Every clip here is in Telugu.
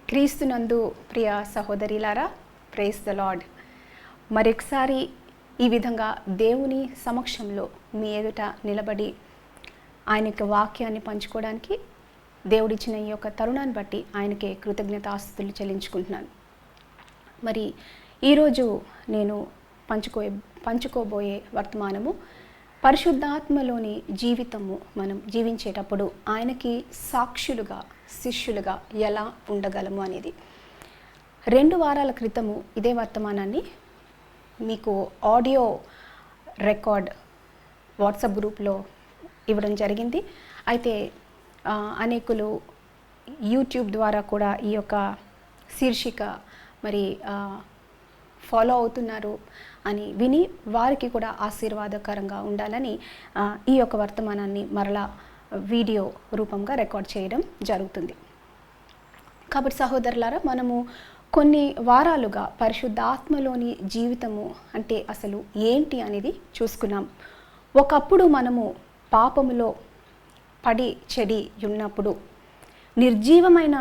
క్రీస్తునందు ప్రియ సహోదరిలారా, ప్రైజ్ ద లార్డ్. మరొకసారి ఈ విధంగా దేవుని సమక్షంలో మీ ఎదుట నిలబడి ఆయన యొక్క వాక్యాన్ని పంచుకోవడానికి దేవుడిచ్చిన ఈ యొక్క తరుణాన్ని బట్టి ఆయనకే కృతజ్ఞతాస్తుతులు చెల్లించుకుంటున్నాను. మరి ఈరోజు నేను పంచుకోబోయే వర్తమానము పరిశుద్ధాత్మలోని జీవితము మనం జీవించేటప్పుడు ఆయనకి సాక్షులుగా, శిష్యులుగా ఎలా ఉండగలము అనేది. 2 వారాల క్రితము ఇదే వర్తమానాన్ని మీకు ఆడియో రికార్డ్ వాట్సాప్ గ్రూప్లో ఇవ్వడం జరిగింది. అయితే అనేకులు యూట్యూబ్ ద్వారా కూడా ఈ యొక్క శీర్షిక మరి ఫాలో అవుతున్నారు అని విని వారికి కూడా ఆశీర్వాదకరంగా ఉండాలని ఈ యొక్క వర్తమానాన్ని మరలా వీడియో రూపంగా రికార్డ్ చేయడం జరుగుతుంది. కాబట్టి సహోదరులారా, మనము కొన్ని వారాలుగా పరిశుద్ధాత్మలోని జీవితము అంటే అసలు ఏంటి అనేది చూసుకున్నాం. ఒకప్పుడు మనము పాపములో పడి చెడి ఉన్నప్పుడు నిర్జీవమైన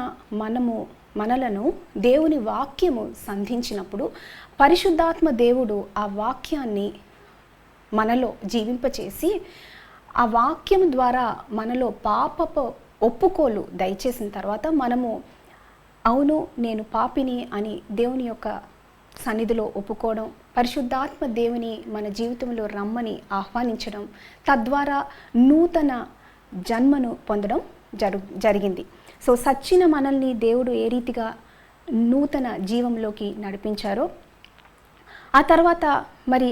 మనలను దేవుని వాక్యము సంధించినప్పుడు పరిశుద్ధాత్మ దేవుడు ఆ వాక్యాన్ని మనలో జీవింపచేసి ఆ వాక్యం ద్వారా మనలో పాపపు ఒప్పుకోలు దయచేసిన తర్వాత మనము అవును నేను పాపిని అని దేవుని యొక్క సన్నిధిలో ఒప్పుకోవడం, పరిశుద్ధాత్మ దేవుని మన జీవితంలో రమ్మని ఆహ్వానించడం, తద్వారా నూతన జన్మను పొందడం జరిగింది. సో సచ్చిన మనల్ని దేవుడు ఏ రీతిగా నూతన జీవంలోకి నడిపించారో, ఆ తర్వాత మరి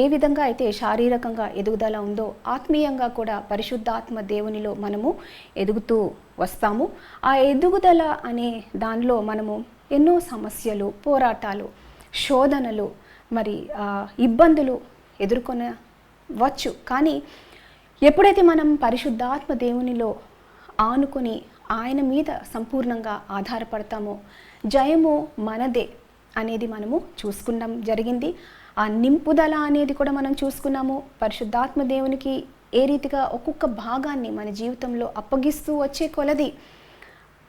ఏ విధంగా అయితే శారీరకంగా ఎదుగుదల ఉందో ఆత్మీయంగా కూడా పరిశుద్ధాత్మ దేవునిలో మనము ఎదుగుతూ వస్తాము. ఆ ఎదుగుదల అనే దానిలో మనము ఎన్నో సమస్యలు, పోరాటాలు, శోధనలు, మరి ఇబ్బందులు ఎదుర్కొనవచ్చు. కానీ ఎప్పుడైతే మనం పరిశుద్ధాత్మ దేవునిలో ఆనుకొని ఆయన మీద సంపూర్ణంగా ఆధారపడతామో జయము మనదే అనేది మనము చూసుకున్నాం జరిగింది. ఆ నింపుదల అనేది కూడా మనం చూసుకున్నాము. పరిశుద్ధాత్మ దేవునికి ఏ రీతిగా ఒక్కొక్క భాగాన్ని మన జీవితంలో అప్పగిస్తూ వచ్చే కొలది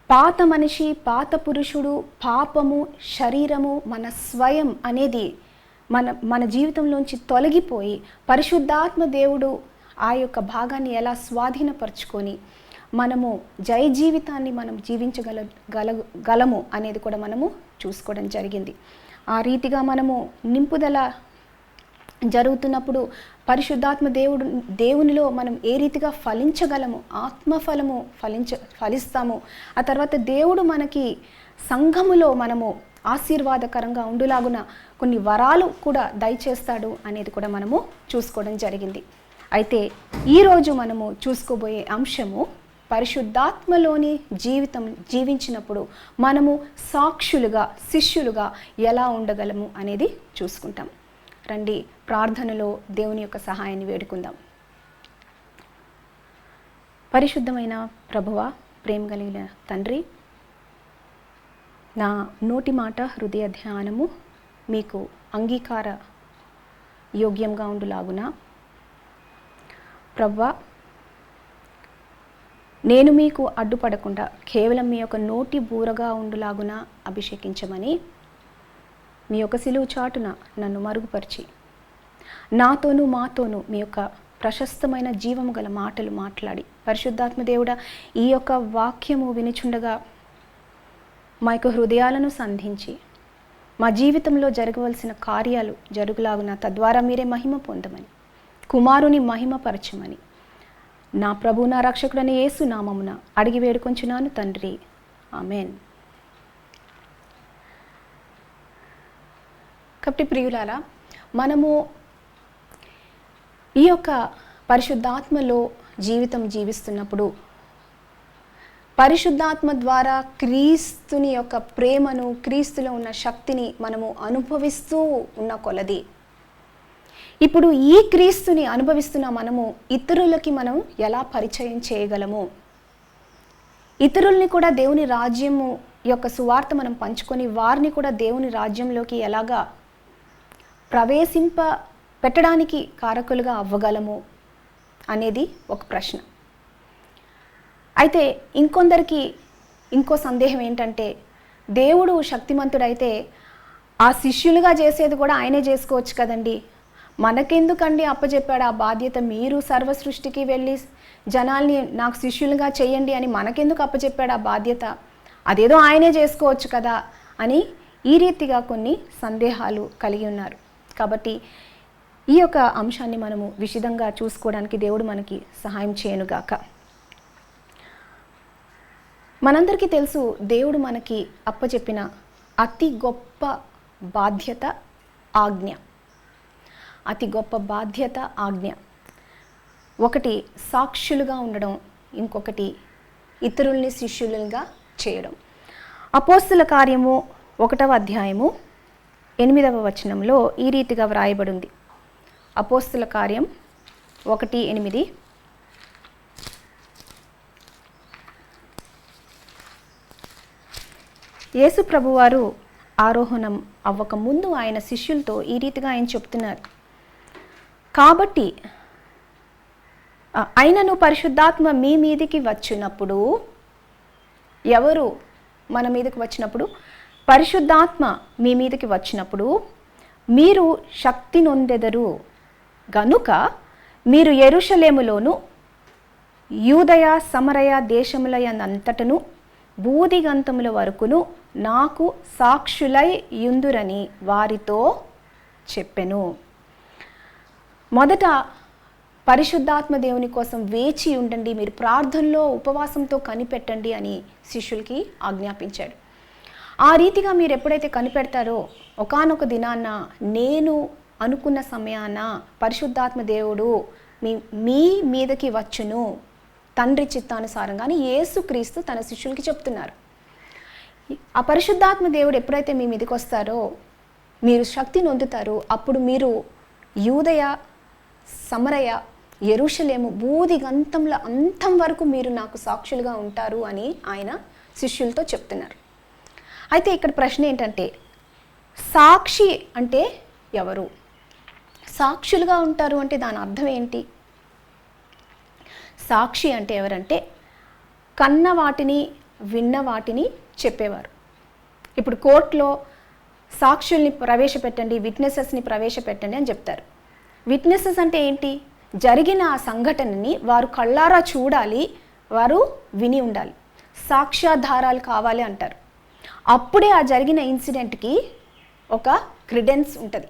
పాత మనిషి, పాత పురుషుడు, పాపము, శరీరము, మన స్వయం అనేది మన జీవితంలోంచి తొలగిపోయి పరిశుద్ధాత్మ దేవుడు ఆ యొక్క భాగాన్ని ఎలా స్వాధీనపరుచుకొని మనము జయ జీవితాన్ని మనం జీవించగలము అనేది కూడా మనము చూసుకోవడం జరిగింది. ఆ రీతిగా మనము నింపుదల జరుగుతున్నప్పుడు పరిశుద్ధాత్మ దేవునిలో మనం ఏ రీతిగా ఫలించగలము, ఆత్మఫలము ఫలిస్తాము. ఆ తర్వాత దేవుడు మనకి సంఘములో మనము ఆశీర్వాదకరంగా ఉండులాగున కొన్ని వరాలు కూడా దయచేస్తాడు అనేది కూడా మనము చూసుకోవడం జరిగింది. అయితే ఈరోజు మనము చూసుకోబోయే అంశము పరిశుద్ధాత్మలోని జీవితం జీవించినప్పుడు మనము సాక్షులుగా, శిష్యులుగా ఎలా ఉండగలము అనేది చూసుకుంటాం. రండి ప్రార్థనలో దేవుని యొక్క సహాయాన్ని వేడుకుందాం. పరిశుద్ధమైన ప్రభువా, ప్రేమ కలిగిన తండ్రి, నా నోటి మాట, హృదయ ధ్యానము మీకు అంగీకార యోగ్యంగా ఉండులాగున ప్రభువా, నేను మీకు అడ్డుపడకుండా కేవలం మీ యొక్క నోటి బూరగా ఉండులాగున అభిషేకించమని మీ యొక్క సిలువు చాటున నన్ను మరుగుపరిచి నాతోనూ మాతోనూ మీ యొక్క ప్రశస్తమైన జీవము గల మాటలు మాట్లాడి పరిశుద్ధాత్మ దేవుడా, ఈ యొక్క వాక్యము వినిచుండగా మా యొక్క హృదయాలను సంధించి మా జీవితంలో జరగవలసిన కార్యాలు జరుగులాగున తద్వారా మీరే మహిమ పొందమని, కుమారుని మహిమపరచమని నా ప్రభు, నా రక్షకుడని యేసు నామమున అడిగి వేడుకొంచున్నాను తండ్రి, ఆమెన్. కాబట్టి ప్రియులారా, మనము ఈ యొక్క పరిశుద్ధాత్మలో జీవితం జీవిస్తున్నప్పుడు పరిశుద్ధాత్మ ద్వారా క్రీస్తుని యొక్క ప్రేమను, క్రీస్తులో ఉన్న శక్తిని మనము అనుభవిస్తూ ఉన్న కొలది ఇప్పుడు ఈ క్రీస్తుని అనుభవిస్తున్న మనము ఇతరులకి మనం ఎలా పరిచయం చేయగలము, ఇతరుల్ని కూడా దేవుని రాజ్యము యొక్క సువార్త మనం పంచుకొని వారిని కూడా దేవుని రాజ్యంలోకి ఎలాగా పెట్టడానికి కారకులుగా అవ్వగలము అనేది ఒక ప్రశ్న. అయితే ఇంకొందరికి ఇంకో సందేహం ఏంటంటే దేవుడు శక్తిమంతుడైతే ఆ శిష్యులుగా చేసేది కూడా ఆయనే చేసుకోవచ్చు కదండి. మనకెందుకండి అప్పచెప్పాడు ఆ బాధ్యత? మీరు సర్వ సృష్టికి వెళ్ళి జనాల్ని నాకు శిష్యులుగా చేయండి అని మనకెందుకు అప్పచెప్పాడు ఆ బాధ్యత? అదేదో ఆయనే చేసుకోవచ్చు కదా అని ఈ రీతిగా కొన్ని సందేహాలు కలిగి ఉన్నారు. కాబట్టి ఈ యొక్క అంశాన్ని మనము విశదంగా చూసుకోవడానికి దేవుడు మనకి సహాయం చేయనుగాక. మనందరికీ తెలుసు, దేవుడు మనకి అప్పచెప్పిన అతి గొప్ప బాధ్యత ఆజ్ఞ. అతి గొప్ప బాధ్యత ఆజ్ఞ. ఒకటి సాక్షులుగా ఉండడం, ఇంకొకటి ఇతరుల్ని శిష్యులుగా చేయడం. అపోస్తుల కార్యము 1వ అధ్యాయము 8వ వచనంలో ఈ రీతిగా వ్రాయబడింది. అపోస్తుల కార్యం 1:8. యేసు ప్రభువారు ఆరోహణం అవ్వక ముందు ఆయన శిష్యులతో ఈ రీతిగా ఆయన చెప్తున్నారు. కాబట్టి ఆయనను పరిశుద్ధాత్మ మీ మీదికి వచ్చినప్పుడు, ఎవరు మన మీదకి వచ్చినప్పుడు? పరిశుద్ధాత్మ మీ మీదకి వచ్చినప్పుడు మీరు శక్తి నొందెదరు గనుక మీరు యెరూషలేములోను యూదయ సమరయ దేశములయందంతటను బూదిగంతముల వరకును నాకు సాక్షులై యుందురని వారితో చెప్పెను. మొదట పరిశుద్ధాత్మ దేవుని కోసం వేచి ఉండండి, మీరు ప్రార్థనలో ఉపవాసంతో కనిపెట్టండి అని శిష్యులకి ఆజ్ఞాపించాడు. ఆ రీతిగా మీరు ఎప్పుడైతే కనిపెడతారో ఒకానొక దినాన్న నేను అనుకున్న సమయాన పరిశుద్ధాత్మ దేవుడు మీ మీదకి వచ్చును తండ్రి చిత్తానుసారంగాని యేసుక్రీస్తు తన శిష్యులకి చెప్తున్నారు. ఆ పరిశుద్ధాత్మ దేవుడు ఎప్పుడైతే మీ మీదకి వస్తారో మీరు శక్తి నొందుతారో అప్పుడు మీరు యూదయ సమరయ యెరూషలేము బూదిగంతముల అంతం వరకు మీరు నాకు సాక్షులుగా ఉంటారు అని ఆయన శిష్యులతో చెప్తున్నారు. అయితే ఇక్కడ ప్రశ్న ఏంటంటే, సాక్షి అంటే ఎవరు? సాక్షులుగా ఉంటారు అంటే దాని అర్థం ఏంటి? సాక్షి అంటే ఎవరంటే కన్న వాటిని విన్న వాటిని చెప్పేవారు. ఇప్పుడు కోర్టులో సాక్షుల్ని ప్రవేశపెట్టండి, విట్నెసెస్ని ప్రవేశపెట్టండి అని చెప్తారు. విట్నెసెస్ అంటే ఏంటి? జరిగిన ఆ సంఘటనని వారు కళ్ళారా చూడాలి, వారు విని ఉండాలి, సాక్ష్యాధారాలు కావాలి అంటారు. అప్పుడే ఆ జరిగిన ఇన్సిడెంట్కి ఒక క్రెడెన్స్ ఉంటుంది.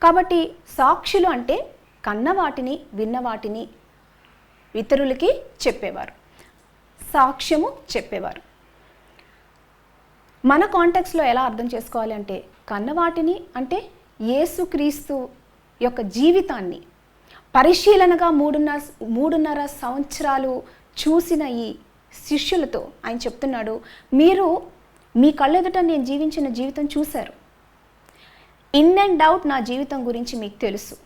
కాబట్టి సాక్షులు అంటే కన్న వాటిని విన్న వాటిని ఇతరులకి చెప్పేవారు, సాక్ష్యము చెప్పేవారు. మన కాంటెక్స్లో ఎలా అర్థం చేసుకోవాలి అంటే, కన్నవాటిని అంటే యేసుక్రీస్తు యొక్క జీవితాన్ని పరిశీలనగా మూడున్నర సంవత్సరాలు చూసిన ఈ శిష్యులతో ఆయన చెప్తున్నాడు, మీరు మీ కళ్ళెదుట నేను జీవించిన జీవితం చూశారు, ఇన్ అండ్ అవుట్ నా జీవితం గురించి మీకు తెలుసు,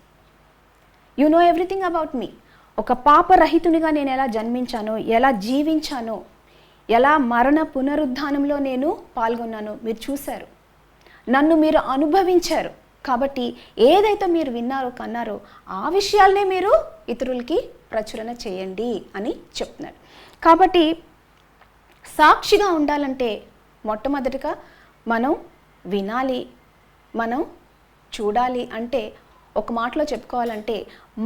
you know everything about me. ఒక పాపరహితునిగా నేను ఎలా జన్మించానో, ఎలా జీవించానో, ఎలా మరణ పునరుద్ధానంలో నేను పాల్గొన్నానో మీరు చూశారు, నన్ను మీరు అనుభవించారు. కాబట్టి ఏదైతే మీరు విన్నారో కన్నారో ఆ విషయాల్నే మీరు ఇతరులకి ప్రచురణ చేయండి అని చెప్తున్నాడు. కాబట్టి సాక్షిగా ఉండాలంటే మొట్టమొదటిగా మనం వినాలి, మనం చూడాలి. అంటే ఒక మాటలో చెప్పుకోవాలంటే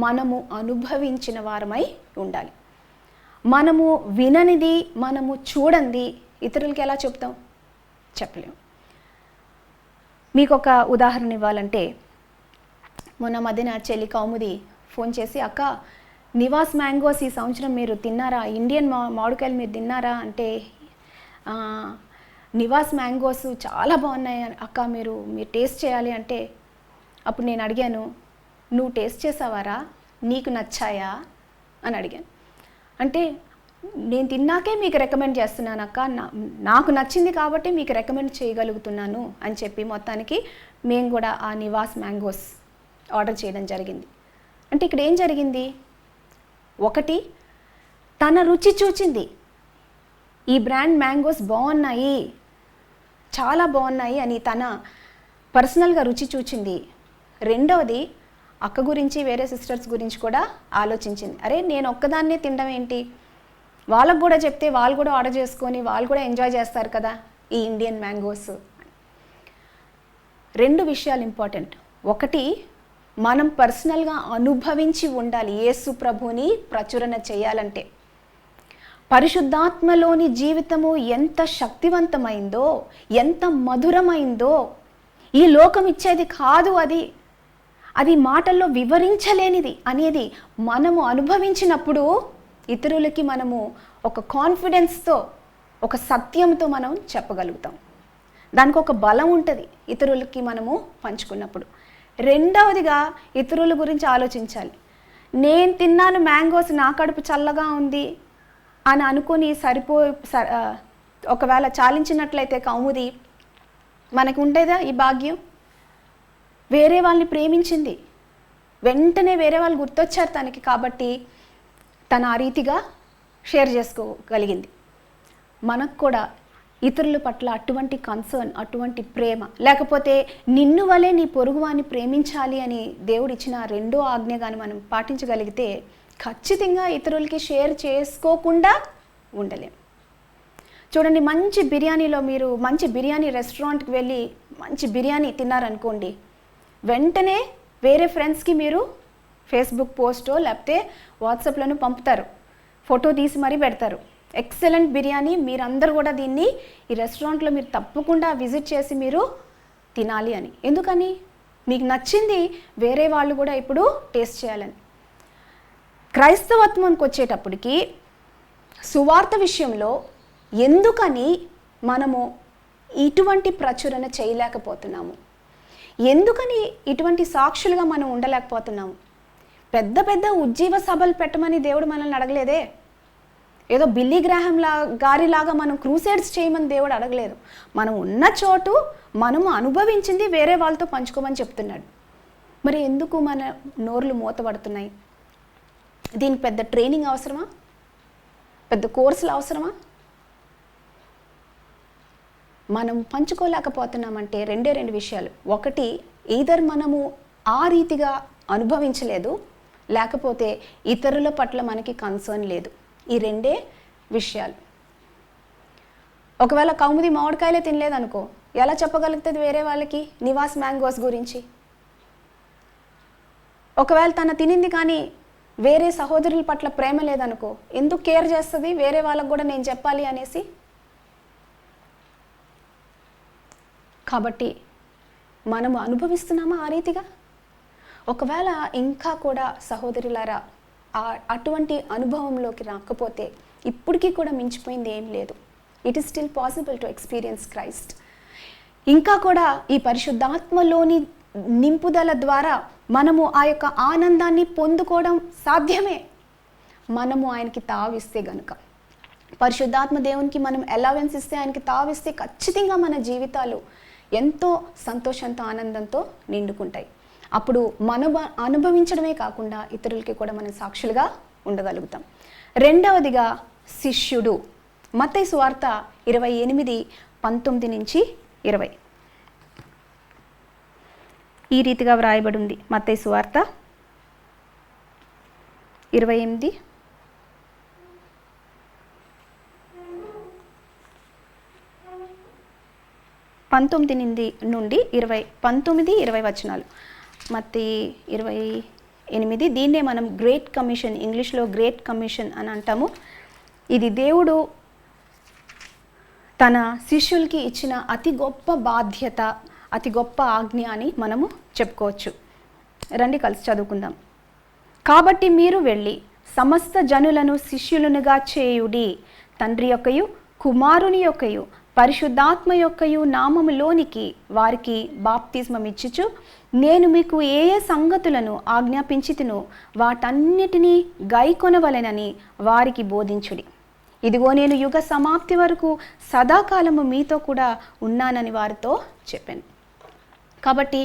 మనము అనుభవించిన వారమై ఉండాలి. మనము విననిది, మనము చూడండి ఇతరులకి ఎలా చెప్తాం? చెప్పలేము. మీకు ఒక ఉదాహరణ ఇవ్వాలంటే, మొన్న మధ్యన చెల్లి కౌముది ఫోన్ చేసి, అక్క నివాస్ మ్యాంగోస్ ఈ సంవత్సరం మీరు తిన్నారా, ఇండియన్ మామిడికాయలు మీరు తిన్నారా అంటే, నివాస్ మ్యాంగోస్ చాలా బాగున్నాయి అక్క, మీరు టేస్ట్ చేయాలి అంటే, అప్పుడు నేను అడిగాను, నువ్వు టేస్ట్ చేసావారా, నీకు నచ్చాయా అని అడిగాను. అంటే నేను తిన్నాకే మీకు రికమెండ్ చేస్తున్నాను అక్క, నాకు నచ్చింది కాబట్టి మీకు రికమెండ్ చేయగలుగుతున్నాను అని చెప్పి మొత్తానికి మేము కూడా ఆ నివాస్ మ్యాంగోస్ ఆర్డర్ చేయడం జరిగింది. అంటే ఇక్కడ ఏం జరిగింది? ఒకటి, తన రుచి చూచింది, ఈ బ్రాండ్ మ్యాంగోస్ బాగున్నాయి, చాలా బాగున్నాయి అని తన పర్సనల్గా రుచి చూచింది. రెండవది, అక్క గురించి వేరే సిస్టర్స్ గురించి కూడా ఆలోచించింది. అరే నేను ఒక్కదాన్నే తినడం ఏంటి, వాళ్ళకు కూడా చెప్తే వాళ్ళు కూడా ఆర్డర్ చేసుకొని వాళ్ళు కూడా ఎంజాయ్ చేస్తారు కదా, ఈ ఇండియన్ మ్యాంగోస్. రెండు విషయాలు ఇంపార్టెంట్. ఒకటి, మనం పర్సనల్గా అనుభవించి ఉండాలి యేసు ప్రభుని ప్రచురణ చేయాలంటే. పరిశుద్ధాత్మలోని జీవితము ఎంత శక్తివంతమైందో, ఎంత మధురమైందో, ఈ లోకం ఇచ్చేది కాదు అది మాటల్లో వివరించలేనిది అనేది మనము అనుభవించినప్పుడు ఇతరులకి మనము ఒక కాన్ఫిడెన్స్తో, ఒక సత్యంతో మనం చెప్పగలుగుతాం. దానికి ఒక బలం ఉంటుంది ఇతరులకి మనము పంచుకున్నప్పుడు. రెండవదిగా, ఇతరుల గురించి ఆలోచించాలి. నేను తిన్నాను మ్యాంగోస్, నా కడుపు చల్లగా ఉంది అని అనుకుని ఒకవేళ చాలించినట్లయితే కౌముది, మనకు ఉండేదా ఈ భాగ్యం? వేరే వాళ్ళని ప్రేమించింది, వెంటనే వేరే వాళ్ళు గుర్తొచ్చారు తనకి, కాబట్టి తను ఆ రీతిగా షేర్ చేసుకోగలిగింది. మనకు కూడా ఇతరుల పట్ల అటువంటి కన్సర్న్, అటువంటి ప్రేమ, లేకపోతే నిన్ను వలె నీ పొరుగువాన్ని ప్రేమించాలి అని దేవుడు ఇచ్చిన రెండో ఆజ్ఞ కానీ మనం పాటించగలిగితే ఖచ్చితంగా ఇతరులకి షేర్ చేసుకోకుండా ఉండలేం. చూడండి, మంచి బిర్యానీలో మీరు మంచి బిర్యానీ రెస్టారెంట్కి వెళ్ళి మంచి బిర్యానీ తిన్నారనుకోండి, వెంటనే వేరే ఫ్రెండ్స్కి మీరు ఫేస్బుక్ పోస్టో లేకపోతే వాట్సాప్లోనూ పంపుతారు, ఫోటో తీసి మరీ పెడతారు. ఎక్సలెంట్ బిర్యానీ, మీరందరూ కూడా దీన్ని ఈ రెస్టారెంట్లో మీరు తప్పకుండా విజిట్ చేసి మీరు తినాలి అని. ఎందుకని? మీకు నచ్చింది వేరే వాళ్ళు కూడా ఇప్పుడు టేస్ట్ చేయాలని. క్రైస్తవత్వానికి వచ్చేటప్పటికి సువార్త విషయంలో ఎందుకని మనము ఇటువంటి ప్రచురణ చేయలేకపోతున్నాము? ఎందుకని ఇటువంటి సాక్షులుగా మనం ఉండలేకపోతున్నాము? పెద్ద పెద్ద ఉజ్జీవ సభలు పెట్టమని దేవుడు మనల్ని అడగలేదే. ఏదో బిల్లీ గ్రాహం గారిలాగా మనం క్రూసేడ్స్ చేయమని దేవుడు అడగలేదు. మనం ఉన్న చోటు మనము అనుభవించింది వేరే వాళ్ళతో పంచుకోమని చెప్తున్నాడు. మరి ఎందుకు మన నోర్లు మూతపడుతున్నాయి? దీనికి పెద్ద ట్రైనింగ్ అవసరమా? పెద్ద కోర్సులు అవసరమా? మనం పంచుకోలేకపోతున్నామంటే రెండు విషయాలు. ఒకటి, ఈధర్ మనము ఆ రీతిగా అనుభవించలేదు, లేకపోతే ఇతరుల పట్ల మనకి కన్సర్న్ లేదు. ఈ రెండే విషయాలు. ఒకవేళ కౌముది మామిడికాయలే తినలేదనుకో, ఎలా చెప్పగలుగుతుంది వేరే వాళ్ళకి నివాస్ మ్యాంగోస్ గురించి? ఒకవేళ తన తినింది కానీ వేరే సహోదరుల పట్ల ప్రేమ లేదనుకో, ఎందుకు కేర్ చేస్తుంది వేరే వాళ్ళకు కూడా నేను చెప్పాలి అనేసి? కాబట్టి మనము అనుభవిస్తున్నామా ఆ రీతిగా? ఒకవేళ ఇంకా కూడా సహోదరులారా అటువంటి అనుభవంలోకి రాకపోతే ఇప్పటికీ కూడా మించిపోయింది ఏం లేదు. It is still possible to experience Christ. ఇంకా కూడా ఈ పరిశుద్ధాత్మలోని నింపుదల ద్వారా మనము ఆ యొక్క ఆనందాన్ని పొందుకోవడం సాధ్యమే, మనము ఆయనకి తావిస్తే గనుక. పరిశుద్ధాత్మ దేవునికి మనం అలవెన్స్ ఇస్తే, ఆయనకి తావిస్తే ఖచ్చితంగా మన జీవితాలు ఎంతో సంతోషంతో ఆనందంతో నిండుకుంటాయి. అప్పుడు మనం అనుభవించడమే కాకుండా ఇతరులకి కూడా మనం సాక్షులుగా ఉండగలుగుతాం. రెండవదిగా శిష్యుడు. మత్తయి సువార్త 28:19-20 ఈ రీతిగా వ్రాయబడి ఉంది. మత్తయి సువార్త 19:19-20 వచనాలు. మత్తయి 28. దీన్నే మనం గ్రేట్ కమిషన్, ఇంగ్లీష్లో గ్రేట్ కమిషన్ అని అంటాము. ఇది దేవుడు తన శిష్యులకి ఇచ్చిన అతి గొప్ప బాధ్యత, అతి గొప్ప ఆజ్ఞ అని మనము చెప్పుకోవచ్చు. రండి కలిసి చదువుకుందాం. కాబట్టి మీరు వెళ్ళి సమస్త జనులను శిష్యులనుగా చేయుడి, తండ్రి యొక్కయు కుమారుని యొక్కయు పరిశుద్ధాత్మ యొక్కయు నామములోనికి వారికి బాప్తిస్మం ఇచ్చుచు, నేను మీకు ఏ ఏ సంగతులను ఆజ్ఞాపించితినో వాటన్నిటినీ గైకొనవలెనని వారికి బోధించుడి. ఇదిగో నేను యుగ సమాప్తి వరకు సదాకాలము మీతో కూడా ఉన్నానని వారితో చెప్పాను. కాబట్టి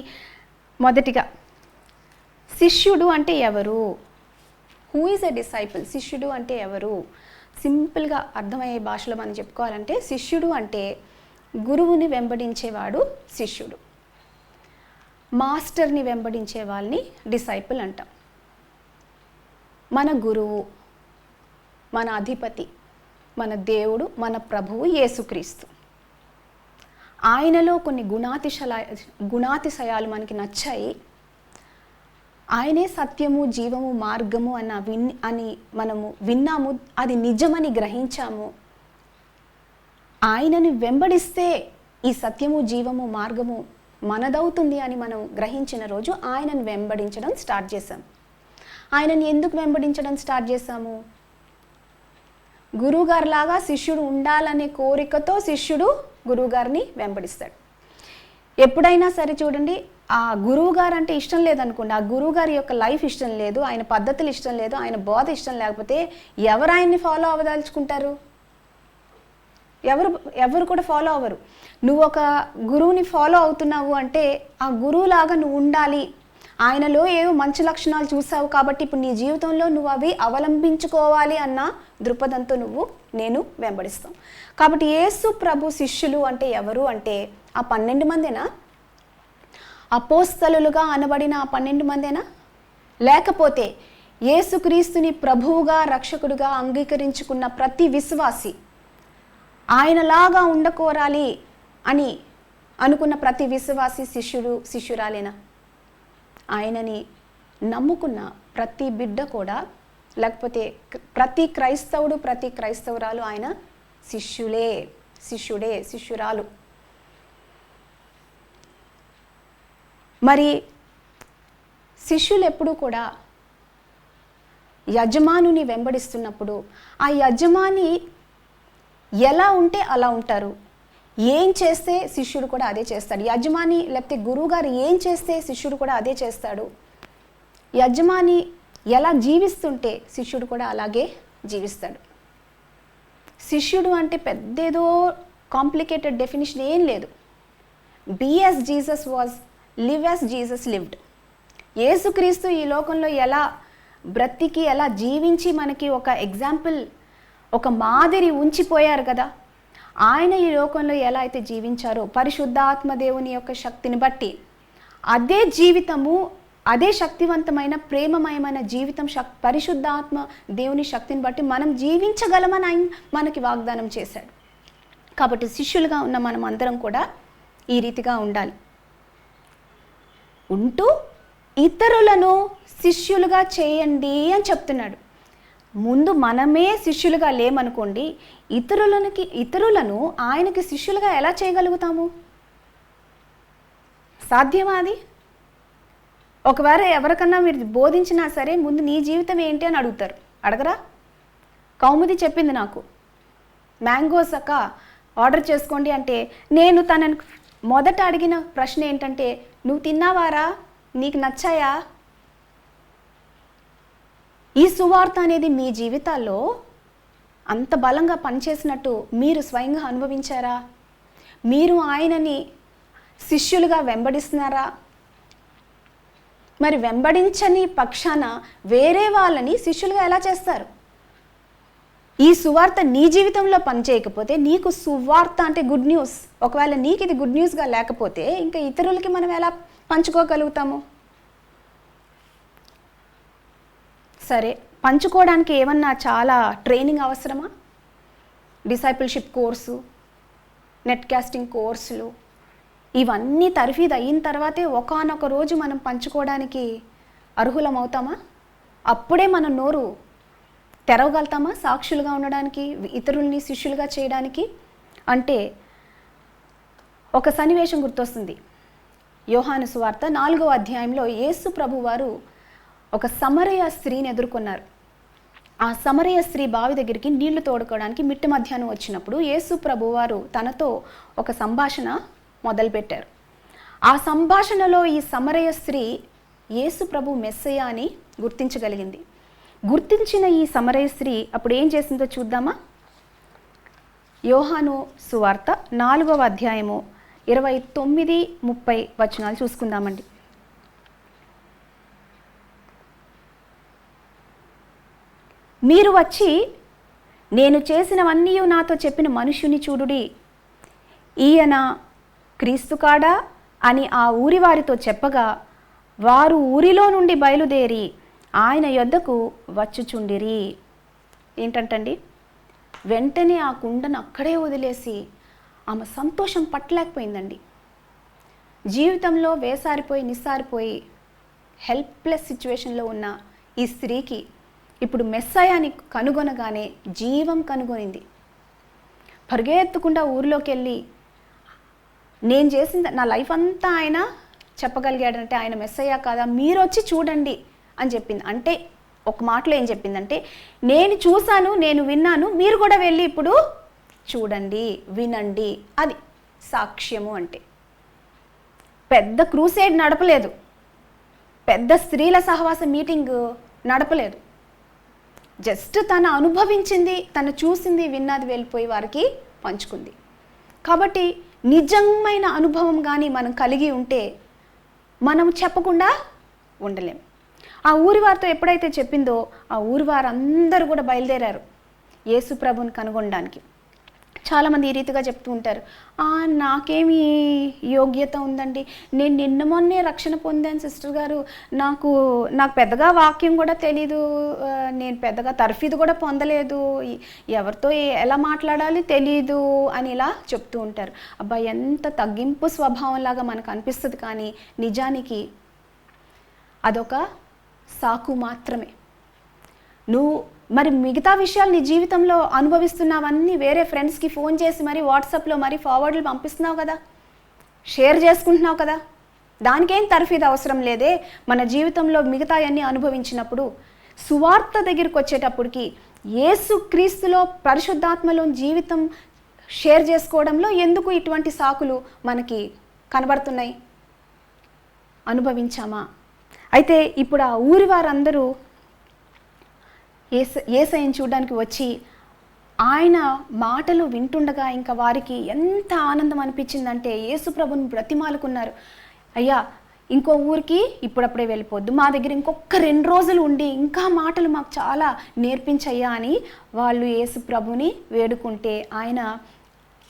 మొదటిగా శిష్యుడు అంటే ఎవరు? Who is a disciple? శిష్యుడు అంటే ఎవరు? సింపుల్గా అర్థమయ్యే భాషలో మనం చెప్పుకోవాలంటే, శిష్యుడు అంటే గురువుని వెంబడించేవాడు శిష్యుడు. మాస్టర్ని వెంబడించే వాళ్ళని డిసైపుల్ అంటాం. మన గురువు, మన అధిపతి, మన దేవుడు, మన ప్రభువు యేసుక్రీస్తు. ఆయనలో కొన్ని గుణాతిశయాలు మనకి నచ్చాయి. ఆయనే సత్యము, జీవము, మార్గము అని మనము విన్నాము, అది నిజమని గ్రహించాము. ఆయనని వెంబడిస్తే ఈ సత్యము, జీవము, మార్గము మనదవుతుంది అని మనం గ్రహించిన రోజు ఆయనను వెంబడించడం స్టార్ట్ చేశాం. ఆయనని ఎందుకు వెంబడించడం స్టార్ట్ చేశాము? గురువుగారిలాగా శిష్యుడు ఉండాలనే కోరికతో శిష్యుడు గురువుగారిని వెంబడిస్తాడు. ఎప్పుడైనా సరే చూడండి, ఆ గురువుగారు అంటే ఇష్టం లేదనుకోండి, ఆ గురువుగారి యొక్క లైఫ్ ఇష్టం లేదు, ఆయన పద్ధతులు ఇష్టం లేదు, ఆయన బోధ ఇష్టం లేకపోతే ఎవరు ఆయన్ని ఫాలో అవ్వదలుచుకుంటారు? ఎవరు కూడా ఫాలో అవ్వరు. నువ్వు ఒక గురువుని ఫాలో అవుతున్నావు అంటే ఆ గురువులాగా నువ్వు ఉండాలి, ఆయనలో ఏవో మంచి లక్షణాలు చూసావు కాబట్టి ఇప్పుడు నీ జీవితంలో నువ్వు అవి అవలంబించుకోవాలి అన్న దృక్పథంతో నేను వెంబడిస్తాం. కాబట్టి యేసు ప్రభు శిష్యులు అంటే ఎవరు అంటే ఆ 12 మందేనా? అపోస్తలులుగా అనబడిన ఆ 12 మందేనా? లేకపోతే యేసుక్రీస్తుని ప్రభువుగా, రక్షకుడుగా అంగీకరించుకున్న ప్రతి విశ్వాసి, ఆయనలాగా ఉండకోరాలి అని అనుకున్న ప్రతి విశ్వాసి శిష్యురాలేనా? ఆయనని నమ్ముకున్న ప్రతి బిడ్డ కూడా, లేకపోతే ప్రతి క్రైస్తవుడు, ప్రతి క్రైస్తవురాలు ఆయన శిష్యుడే, శిష్యురాలు. మరి శిష్యులు ఎప్పుడూ కూడా యజమానుని వెంబడిస్తున్నప్పుడు ఆ యజమాని ఎలా ఉంటే అలా ఉంటారు. ఏం చేస్తే శిష్యుడు కూడా అదే చేస్తాడు. యజమాని లేకపోతే గురువుగారు ఏం చేస్తే శిష్యుడు కూడా అదే చేస్తాడు. యజమాని ఎలా జీవిస్తుంటే శిష్యుడు కూడా అలాగే జీవిస్తాడు. శిష్యుడు అంటే పెద్దేదో కాంప్లికేటెడ్ డెఫినేషన్ ఏం లేదు. Be as Jesus was, live as Jesus lived. యేసుక్రీస్తు ఈ లోకంలో ఎలా బ్రతికి, ఎలా జీవించి మనకి ఒక ఎగ్జాంపుల్, ఒక మాదిరి ఉంచిపోయారు కదా. ఆయన ఈ లోకంలో ఎలా అయితే జీవించారో పరిశుద్ధాత్మ దేవుని యొక్క శక్తిని బట్టి అదే జీవితము, అదే శక్తివంతమైన ప్రేమమయమైన జీవితం పరిశుద్ధాత్మ దేవుని శక్తిని బట్టి మనం జీవించగలమని ఆయన మనకి వాగ్దానం చేశాడు. కాబట్టి శిష్యులుగా ఉన్న మనం అందరం కూడా ఈ రీతిగా ఉండాలి. ఉంటూ ఇతరులను శిష్యులుగా చేయండి అని చెప్తున్నాడు. ముందు మనమే శిష్యులుగా లేమనుకోండి, ఇతరులను ఆయనకి శిష్యులుగా ఎలా చేయగలుగుతాము? సాధ్యమా అది? ఒకవేళ ఎవరికన్నా మీరు బోధించినా సరే ముందు నీ జీవితం ఏంటి అని అడుగుతారు. అడగరా? కౌముది చెప్పింది నాకు, మ్యాంగోస్ అక్క ఆర్డర్ చేసుకోండి అంటే నేను తనని మొదట అడిగిన ప్రశ్న ఏంటంటే, నువ్వు తిన్నావారా, నీకు నచ్చాయా? ఈ సువార్త అనేది మీ జీవితాల్లో అంత బలంగా పనిచేసినట్టు మీరు స్వయంగా అనుభవించారా? మీరు ఆయనని శిష్యులుగా వెంబడిస్తున్నారా? మరి వెంబడించని పక్షాన వేరే వాళ్ళని శిష్యులుగా ఎలా చేస్తారు? ఈ సువార్త నీ జీవితంలో పనిచేయకపోతే, నీకు సువార్త అంటే గుడ్ న్యూస్, ఒకవేళ నీకు ఇది గుడ్ న్యూస్గా లేకపోతే ఇంకా ఇతరులకి మనం ఎలా పంచుకోగలుగుతాము? సరే, పంచుకోవడానికి ఏమన్నా చాలా ట్రైనింగ్ అవసరమా? డిసైపుల్షిప్ కోర్సు, నెట్ కాస్టింగ్ కోర్సులు, ఇవన్నీ తర్ఫీదు అయిన తర్వాతే ఒకానొక రోజు మనం పంచుకోవడానికి అర్హులం అవుతామా? అప్పుడే మన నోరు తెరవగలుగుతామా సాక్షులుగా ఉండడానికి, ఇతరుల్ని శిష్యులుగా చేయడానికి? అంటే ఒక సన్నివేశం గుర్తొస్తుంది. యోహాను సువార్త 4వ అధ్యాయంలో యేసు ప్రభు వారు ఒక సమరయ స్త్రీని ఎదుర్కొన్నారు. ఆ సమరయ స్త్రీ బావి దగ్గరికి నీళ్లు తోడుకోవడానికి మిట్ట మధ్యాహ్నం వచ్చినప్పుడు యేసు ప్రభు వారు తనతో ఒక సంభాషణ మొదలుపెట్టారు. ఆ సంభాషణలో ఈ సమరయ స్త్రీ యేసు ప్రభు మెస్సయ్య అని గుర్తించగలిగింది. గుర్తించిన ఈ సమరయ స్త్రీ అప్పుడు ఏం చేసిందో చూద్దామా? యోహాను సువార్త 4వ అధ్యాయము 29, 30 వచనాలు చూసుకుందామండి. మీరు వచ్చి నేను చేసినవన్నీ నాతో చెప్పిన మనుష్యుని చూడుడి, ఈయన క్రీస్తు కాడా అని ఆ ఊరి వారితో చెప్పగా వారు ఊరిలో నుండి బయలుదేరి ఆయన యొద్దకు వచ్చుచుండిరి. ఏంటంటండి, వెంటనే ఆ కుండను అక్కడే వదిలేసి ఆమె సంతోషం పట్టలేకపోయిందండి. జీవితంలో వేసారిపోయి నిస్సారిపోయి హెల్ప్లెస్ సిచ్యువేషన్లో ఉన్న ఈ స్త్రీకి ఇప్పుడు మెస్సయాని కనుగొనగానే జీవం కనుగొనింది. పరిగెత్తుకుండా ఊరిలోకి వెళ్ళి నేను చేసింది నా లైఫ్ అంతా ఆయన చెప్పగలిగాడంటే ఆయన మెస్సయ్య కాదా, మీరు వచ్చి చూడండి అని చెప్పింది. అంటే ఒక మాటలో ఏం చెప్పిందంటే, నేను చూశాను, నేను విన్నాను, మీరు కూడా వెళ్ళి ఇప్పుడు చూడండి, వినండి. అది సాక్ష్యము అంటే. పెద్ద క్రూసేడ్ నడపలేదు, పెద్ద స్త్రీల సహవాస మీటింగ్ నడపలేదు. జస్ట్ తను అనుభవించింది, తను చూసింది, విన్నది వెళ్ళిపోయి వారికి పంచుకుంది. కాబట్టి నిజమైన అనుభవం కానీ మనం కలిగి ఉంటే మనం చెప్పకుండా ఉండలేం. ఆ ఊరి వారితో ఎప్పుడైతే చెప్పిందో ఆ ఊరి వారందరూ కూడా బయలుదేరారు యేసు ప్రభుని కనుగొనడానికి. చాలామంది ఈ రీతిగా చెప్తూ ఉంటారు, నాకేమి యోగ్యత ఉందండి, నేను నిన్న మొన్నే రక్షణ పొందాను సిస్టర్ గారు, నాకు పెద్దగా వాక్యం కూడా తెలీదు, నేను పెద్దగా తర్ఫీదు కూడా పొందలేదు, ఎవరితో ఎలా మాట్లాడాలి తెలీదు అని ఇలా చెప్తూ ఉంటారు. అబ్బా, ఎంత తగ్గింపు స్వభావంలాగా మనకు అనిపిస్తుంది, కానీ నిజానికి అదొక సాకు మాత్రమే. నువ్వు మరి మిగతా విషయాలు నీ జీవితంలో అనుభవిస్తున్నావన్నీ వేరే ఫ్రెండ్స్కి ఫోన్ చేసి మరి వాట్సాప్లో మరి ఫార్వర్డ్లు పంపిస్తున్నావు కదా, షేర్ చేసుకుంటున్నావు కదా, దానికేం తర్ఫీదు అవసరం లేదే. మన జీవితంలో మిగతా అన్నీ అనుభవించినప్పుడు సువార్త దగ్గరికి వచ్చేటప్పటికి యేసు క్రీస్తులో పరిశుద్ధాత్మలో జీవితం షేర్ చేసుకోవడంలో ఎందుకు ఇటువంటి సాకులు మనకి కనబడుతున్నాయి? అనుభవించామా? అయితే ఇప్పుడు ఆ ఊరి వారందరూ యేసయ్యను చూడడానికి వచ్చి ఆయన మాటలు వింటుండగా ఇంకా వారికి ఎంత ఆనందం అనిపించిందంటే యేసు ప్రభుని బ్రతిమాలుకున్నారు. అయ్యా, ఇంకో ఊరికి ఇప్పుడప్పుడే వెళ్ళిపోద్దు, మా దగ్గర ఇంకొక 2 రోజులు ఉండి ఇంకా మాటలు మాకు చాలా నేర్పించయ్యా అని వాళ్ళు యేసు ప్రభుని వేడుకుంటే ఆయన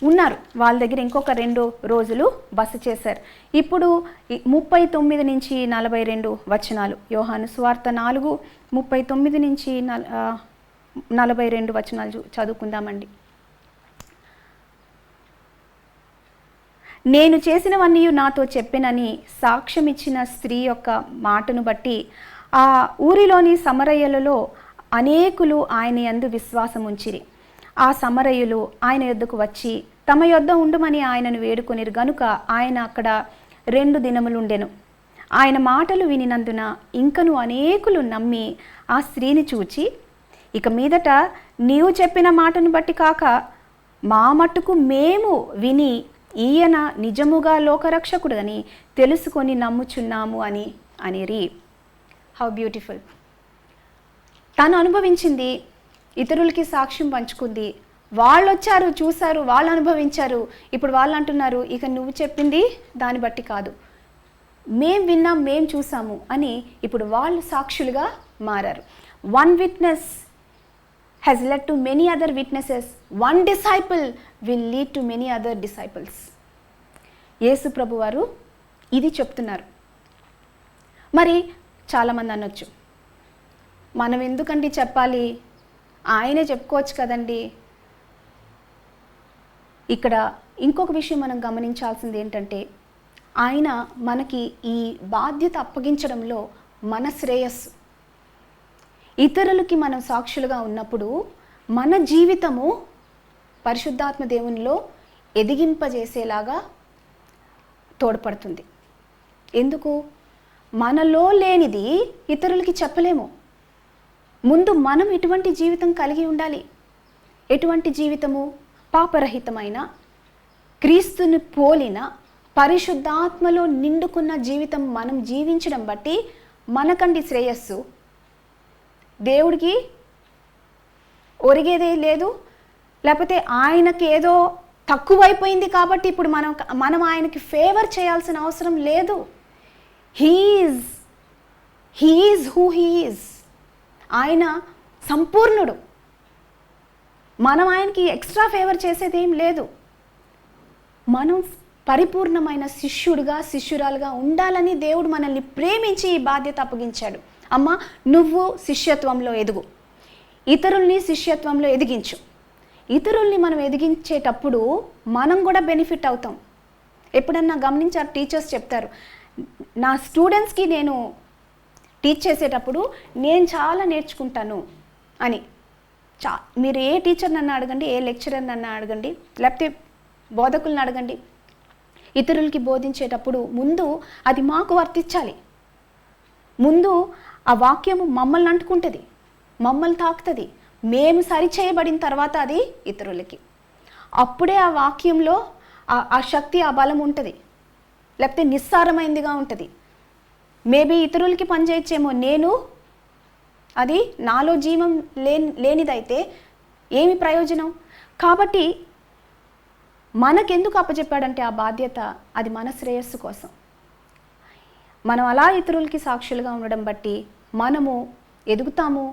ఉన్నారు. వాళ్ళ దగ్గర ఇంకొక 2 రోజులు బస చేశారు. ఇప్పుడు 39 నుంచి 42 వచనాలు, యోహాను సువార్త 4:39 నుంచి 42 వచనాలు చదువుకుందామండి. నేను చేసినవన్నీ నాతో చెప్పినని సాక్ష్యం ఇచ్చిన స్త్రీ యొక్క మాటను బట్టి ఆ ఊరిలోని సమరయ్యలలో అనేకులు ఆయన యందు విశ్వాసం ఉంచిరి. ఆ సమరయులు ఆయన యొద్దకు వచ్చి తమ యొద్ద ఉండుమని ఆయనను వేడుకొనిరు గనుక ఆయన అక్కడ 2 దినములుండెను. ఆయన మాటలు వినినందున ఇంకను అనేకులు నమ్మి ఆ స్త్రీని చూచి, ఇక మీదట నీవు చెప్పిన మాటను బట్టి కాక మా మట్టుకు మేము విని ఈయన నిజముగా లోకరక్షకుడు అని తెలుసుకొని నమ్ముచున్నాము అని అనిరి. How beautiful! తాను అనుభవించింది, ఇతరులకి సాక్ష్యం పంచుకుంది, వాళ్ళు వచ్చారు, చూశారు, వాళ్ళు అనుభవించారు. ఇప్పుడు వాళ్ళు అంటున్నారు, ఇక నువ్వు చెప్పింది దాన్ని బట్టి కాదు, మేం విన్నాం, మేం చూసాము అని ఇప్పుడు వాళ్ళు సాక్షులుగా మారారు. 1 witness has led to many other witnesses. 1 disciple will lead to many other disciples. యేసు ప్రభు వారు ఇది చెప్తున్నారు. మరి చాలామంది అనొచ్చు, మనం ఎందుకండి చెప్పాలి, ఆయనే చెప్పుకోవచ్చు కదండి. ఇక్కడ ఇంకొక విషయం మనం గమనించాల్సింది ఏంటంటే, ఆయన మనకి ఈ బాధ్యత అప్పగించడంలో మన శ్రేయస్సు. ఇతరులకి మనం సాక్షులుగా ఉన్నప్పుడు మన జీవితము పరిశుద్ధాత్మ దేవునిలో ఎదిగింపజేసేలాగా తోడ్పడుతుంది. ఎందుకు? మనలో లేనిది ఇతరులకి చెప్పలేము. ముందు మనం ఎటువంటి జీవితం కలిగి ఉండాలి? ఎటువంటి జీవితము? పాపరహితమైన, క్రీస్తుని పోలిన, పరిశుద్ధాత్మలో నిండుకున్న జీవితం మనం జీవించడం బట్టి మనకండి శ్రేయస్సు. దేవుడికి ఒరిగేదే లేదు, లేకపోతే ఆయనకి ఏదో తక్కువైపోయింది కాబట్టి ఇప్పుడు మనం ఆయనకి ఫేవర్ చేయాల్సిన అవసరం లేదు. He is who he is. ఆయన సంపూర్ణుడు. మనం ఆయనకి ఎక్స్ట్రా ఫేవర్ చేసేదేం లేదు. మనం పరిపూర్ణమైన శిష్యుడిగా, శిష్యురాలుగా ఉండాలని దేవుడు మనల్ని ప్రేమించి ఈ బాధ్యత అప్పగించాడు. అమ్మ, నువ్వు శిష్యత్వంలో ఎదుగు, ఇతరుల్ని శిష్యత్వంలో ఎదిగించు. ఇతరుల్ని మనం ఎదిగించేటప్పుడు మనం కూడా బెనిఫిట్ అవుతాం. ఎప్పుడన్నా గమనించారు, టీచర్స్ చెప్తారు, నా స్టూడెంట్స్కి నేను టీచ్ చేసేటప్పుడు నేను చాలా నేర్చుకుంటాను అని. మీరు ఏ టీచర్ నన్ను అడగండి, ఏ లెక్చరర్ నన్ను అడగండి, లేకపోతే బోధకులను అడగండి, ఇతరులకి బోధించేటప్పుడు ముందు అది మాకు వర్తించాలి. ముందు ఆ వాక్యము మమ్మల్ని అంటుకుంటుంది, మమ్మల్ని తాకుతుంది. మేము సరిచేయబడిన తర్వాత అది ఇతరులకి. అప్పుడే ఆ వాక్యంలో ఆ శక్తి, ఆ బలం ఉంటుంది. లేకపోతే నిస్సారమైందిగా ఉంటుంది. మేబీ ఇతరులకి పనిచేయచ్చేమో, నేను అది నాలో జీవం లేనిదైతే ఏమి ప్రయోజనం? కాబట్టి మనకెందుకు అప్పచెప్పాడంటే ఆ బాధ్యత, అది మన శ్రేయస్సు కోసం. మనం అలా ఇతరులకి సాక్షులుగా ఉండడం బట్టి మనము ఎదుగుతాము.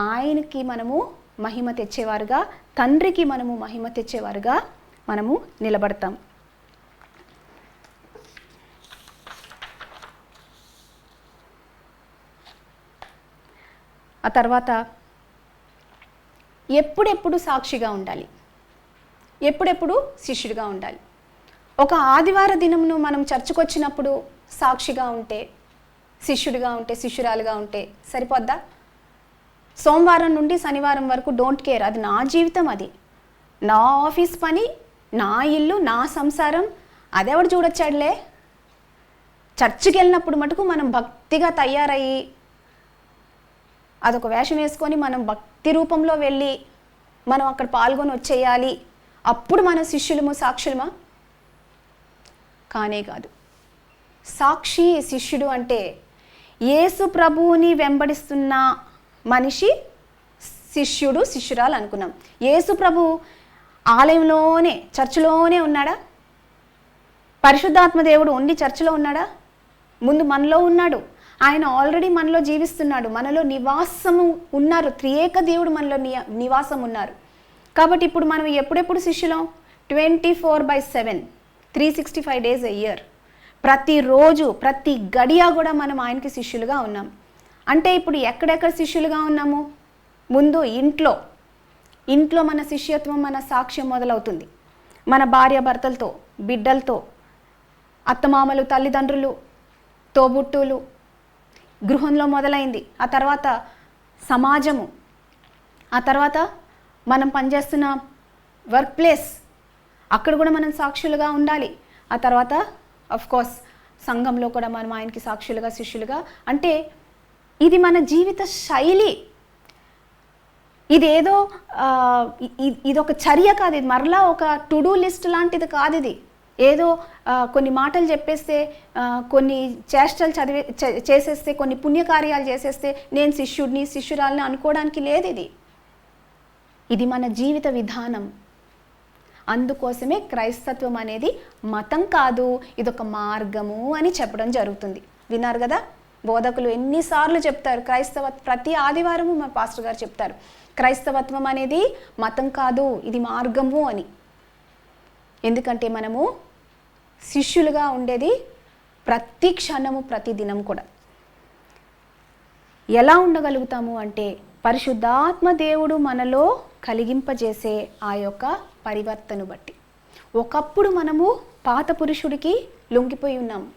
ఆయనకి మనము మహిమ తెచ్చేవారుగా, తండ్రికి మనము మహిమ తెచ్చేవారుగా మనము నిలబడతాం. ఆ తర్వాత ఎప్పుడెప్పుడు సాక్షిగా ఉండాలి, ఎప్పుడెప్పుడు శిష్యుడిగా ఉండాలి. ఒక ఆదివార దినమును మనం చర్చకు వచ్చినప్పుడు సాక్షిగా ఉంటే, శిష్యుడిగా ఉంటే, శిష్యురాలుగా ఉంటే సరిపోద్దా? సోమవారం నుండి శనివారం వరకు డోంట్ కేర్, అది నా జీవితం, అది నా ఆఫీస్ పని, నా ఇల్లు, నా సంసారం, అదెవడు చూడొచ్చాడులే. చర్చికి వెళ్ళినప్పుడు మటుకు మనం భక్తిగా తయారయ్యి అదొక వేషం వేసుకొని మనం భక్తి రూపంలో వెళ్ళి మనం అక్కడ పాల్గొని వచ్చేయాలి, అప్పుడు మనం శిష్యులము, సాక్షులమా? కానే కాదు. సాక్షి, శిష్యుడు అంటే యేసు ప్రభువుని వెంబడిస్తున్న మనిషి శిష్యుడు, శిష్యురాలు అనుకున్నాం. యేసు ప్రభు ఆలయంలోనే, చర్చిలోనే ఉన్నాడా? పరిశుద్ధాత్మ దేవుడు ఉండి చర్చిలో ఉన్నాడా? ముందు మనలో ఉన్నాడు. ఆయన ఆల్రెడీ మనలో జీవిస్తున్నాడు, మనలో నివాసము ఉన్నారు. త్రియేక దేవుడు మనలో నివాసం ఉన్నారు. కాబట్టి ఇప్పుడు మనం ఎప్పుడెప్పుడు శిష్యులం? 24/7, 365 days a year, ప్రతిరోజు, ప్రతి గడియ కూడా మనం ఆయనకి శిష్యులుగా ఉన్నాం. అంటే ఇప్పుడు ఎక్కడెక్కడ శిష్యులుగా ఉన్నాము? ముందు ఇంట్లో మన శిష్యత్వం, మన సాక్ష్యం మొదలవుతుంది. మన భార్య భర్తలతో, బిడ్డలతో, అత్తమామలు, తల్లిదండ్రులు, తోబుట్టులు, గృహంలో మొదలైంది. ఆ తర్వాత సమాజము, ఆ తర్వాత మనం పనిచేస్తున్న వర్క్ ప్లేస్, అక్కడ కూడా మనం సాక్షులుగా ఉండాలి. ఆ తర్వాత కోర్స్ సంఘంలో కూడా మనం ఆయనకి సాక్షులుగా, శిష్యులుగా. అంటే ఇది మన జీవిత శైలి. ఇదేదో ఇదొక చర్య కాదు, ఇది మరలా ఒక టు డూ లిస్ట్ లాంటిది కాదు. ఇది ఏదో కొన్ని మాటలు చెప్పేస్తే, కొన్ని చేష్టలు చేసేస్తే, కొన్ని పుణ్యకార్యాలు చేసేస్తే నేను శిష్యుడిని, శిష్యురాలని అనుకోవడానికి లేదు. ఇది మన జీవిత విధానం. అందుకోసమే క్రైస్తత్వం అనేది మతం కాదు, ఇదొక మార్గము అని చెప్పడం జరుగుతుంది. విన్నారు కదా, బోధకులు ఎన్నిసార్లు చెప్తారు ప్రతి ఆదివారము మా పాస్టర్ గారు చెప్తారు, క్రైస్తవత్వం అనేది మతం కాదు, ఇది మార్గము అని. ఎందుకంటే మనము శిష్యులుగా ఉండేది ప్రతి క్షణము, ప్రతి దినం కూడా. ఎలా ఉండగలుగుతాము అంటే పరిశుద్ధాత్మ దేవుడు మనలో కలిగింపజేసే ఆ యొక్క పరివర్తన బట్టి. ఒకప్పుడు మనము పాత పురుషుడికి లొంగిపోయి ఉన్నాము.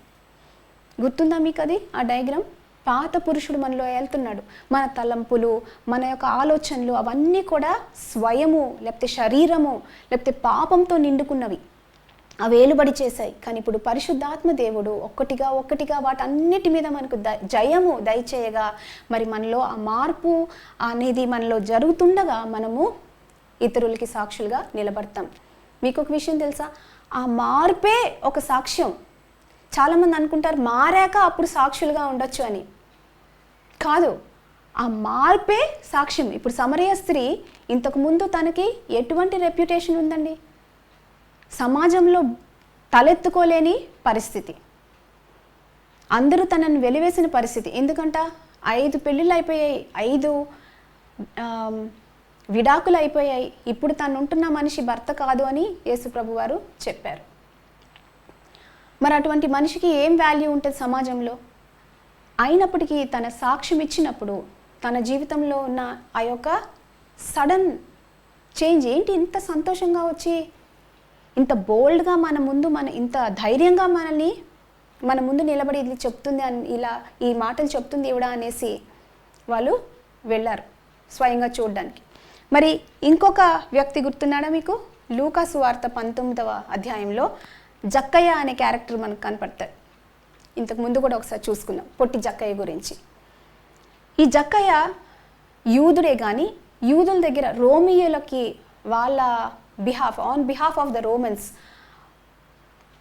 గుర్తుందా మీకు అది, ఆ డయాగ్రామ్? పాత పురుషుడు మనలో వెళ్తున్నాడు. మన తలంపులు, మన యొక్క ఆలోచనలు అవన్నీ కూడా స్వయము, లేకపోతే శరీరము, లేకపోతే పాపంతో నిండుకున్నవి, అవి ఏలుబడి చేశాయి. కానీ ఇప్పుడు పరిశుద్ధాత్మ దేవుడు ఒక్కటిగా వాటన్నిటి మీద మనకు జయము దయచేయగా, మరి మనలో ఆ మార్పు అనేది మనలో జరుగుతుండగా మనము ఇతరులకి సాక్షులుగా నిలబడతాం. మీకు ఒక విషయం తెలుసా, ఆ మార్పే ఒక సాక్ష్యం. చాలామంది అనుకుంటారు మారాక అప్పుడు సాక్షులుగా ఉండొచ్చు అని. కాదు, ఆ మార్పే సాక్ష్యం. ఇప్పుడు సమరయ స్త్రీ ఇంతకుముందు తనకి ఎటువంటి రెప్యుటేషన్ ఉందండి? సమాజంలో తలెత్తుకోలేని పరిస్థితి, అందరూ తనను వెలివేసిన పరిస్థితి. ఎందుకంట 5 పెళ్ళిళ్ళు అయిపోయాయి, 5 విడాకులు అయిపోయాయి. ఇప్పుడు తను ఉంటున్న మనిషి భర్త కాదు అని యేసుప్రభు వారు చెప్పారు. మరి అటువంటి మనిషికి ఏం వాల్యూ ఉంటుంది సమాజంలో? అయినప్పటికీ తన సాక్ష్యం ఇచ్చినప్పుడు తన జీవితంలో ఉన్న ఆ యొక్క సడన్ చేంజ్ ఏంటి ఇంత సంతోషంగా వచ్చి ఇంత బోల్డ్గా ఇంత ధైర్యంగా మన ముందు నిలబడి ఇది చెప్తుంది అని ఇలా ఈ మాటలు చెప్తుంది ఇవిడ అనేసి వాళ్ళు వెళ్ళారు స్వయంగా చూడడానికి. మరి ఇంకొక వ్యక్తి గుర్తున్నాడా మీకు? లూకా సువార్త 19వ అధ్యాయంలో జక్కయ్య అనే క్యారెక్టర్ మనకు కనపడతాడు. ఇంతకు ముందు కూడా ఒకసారి చూసుకున్నాం పొట్టి జక్కయ్య గురించి. ఈ జక్కయ్య యూదుడే కానీ యూదుల దగ్గర రోమియోలకి వాళ్ళ on behalf of the Romans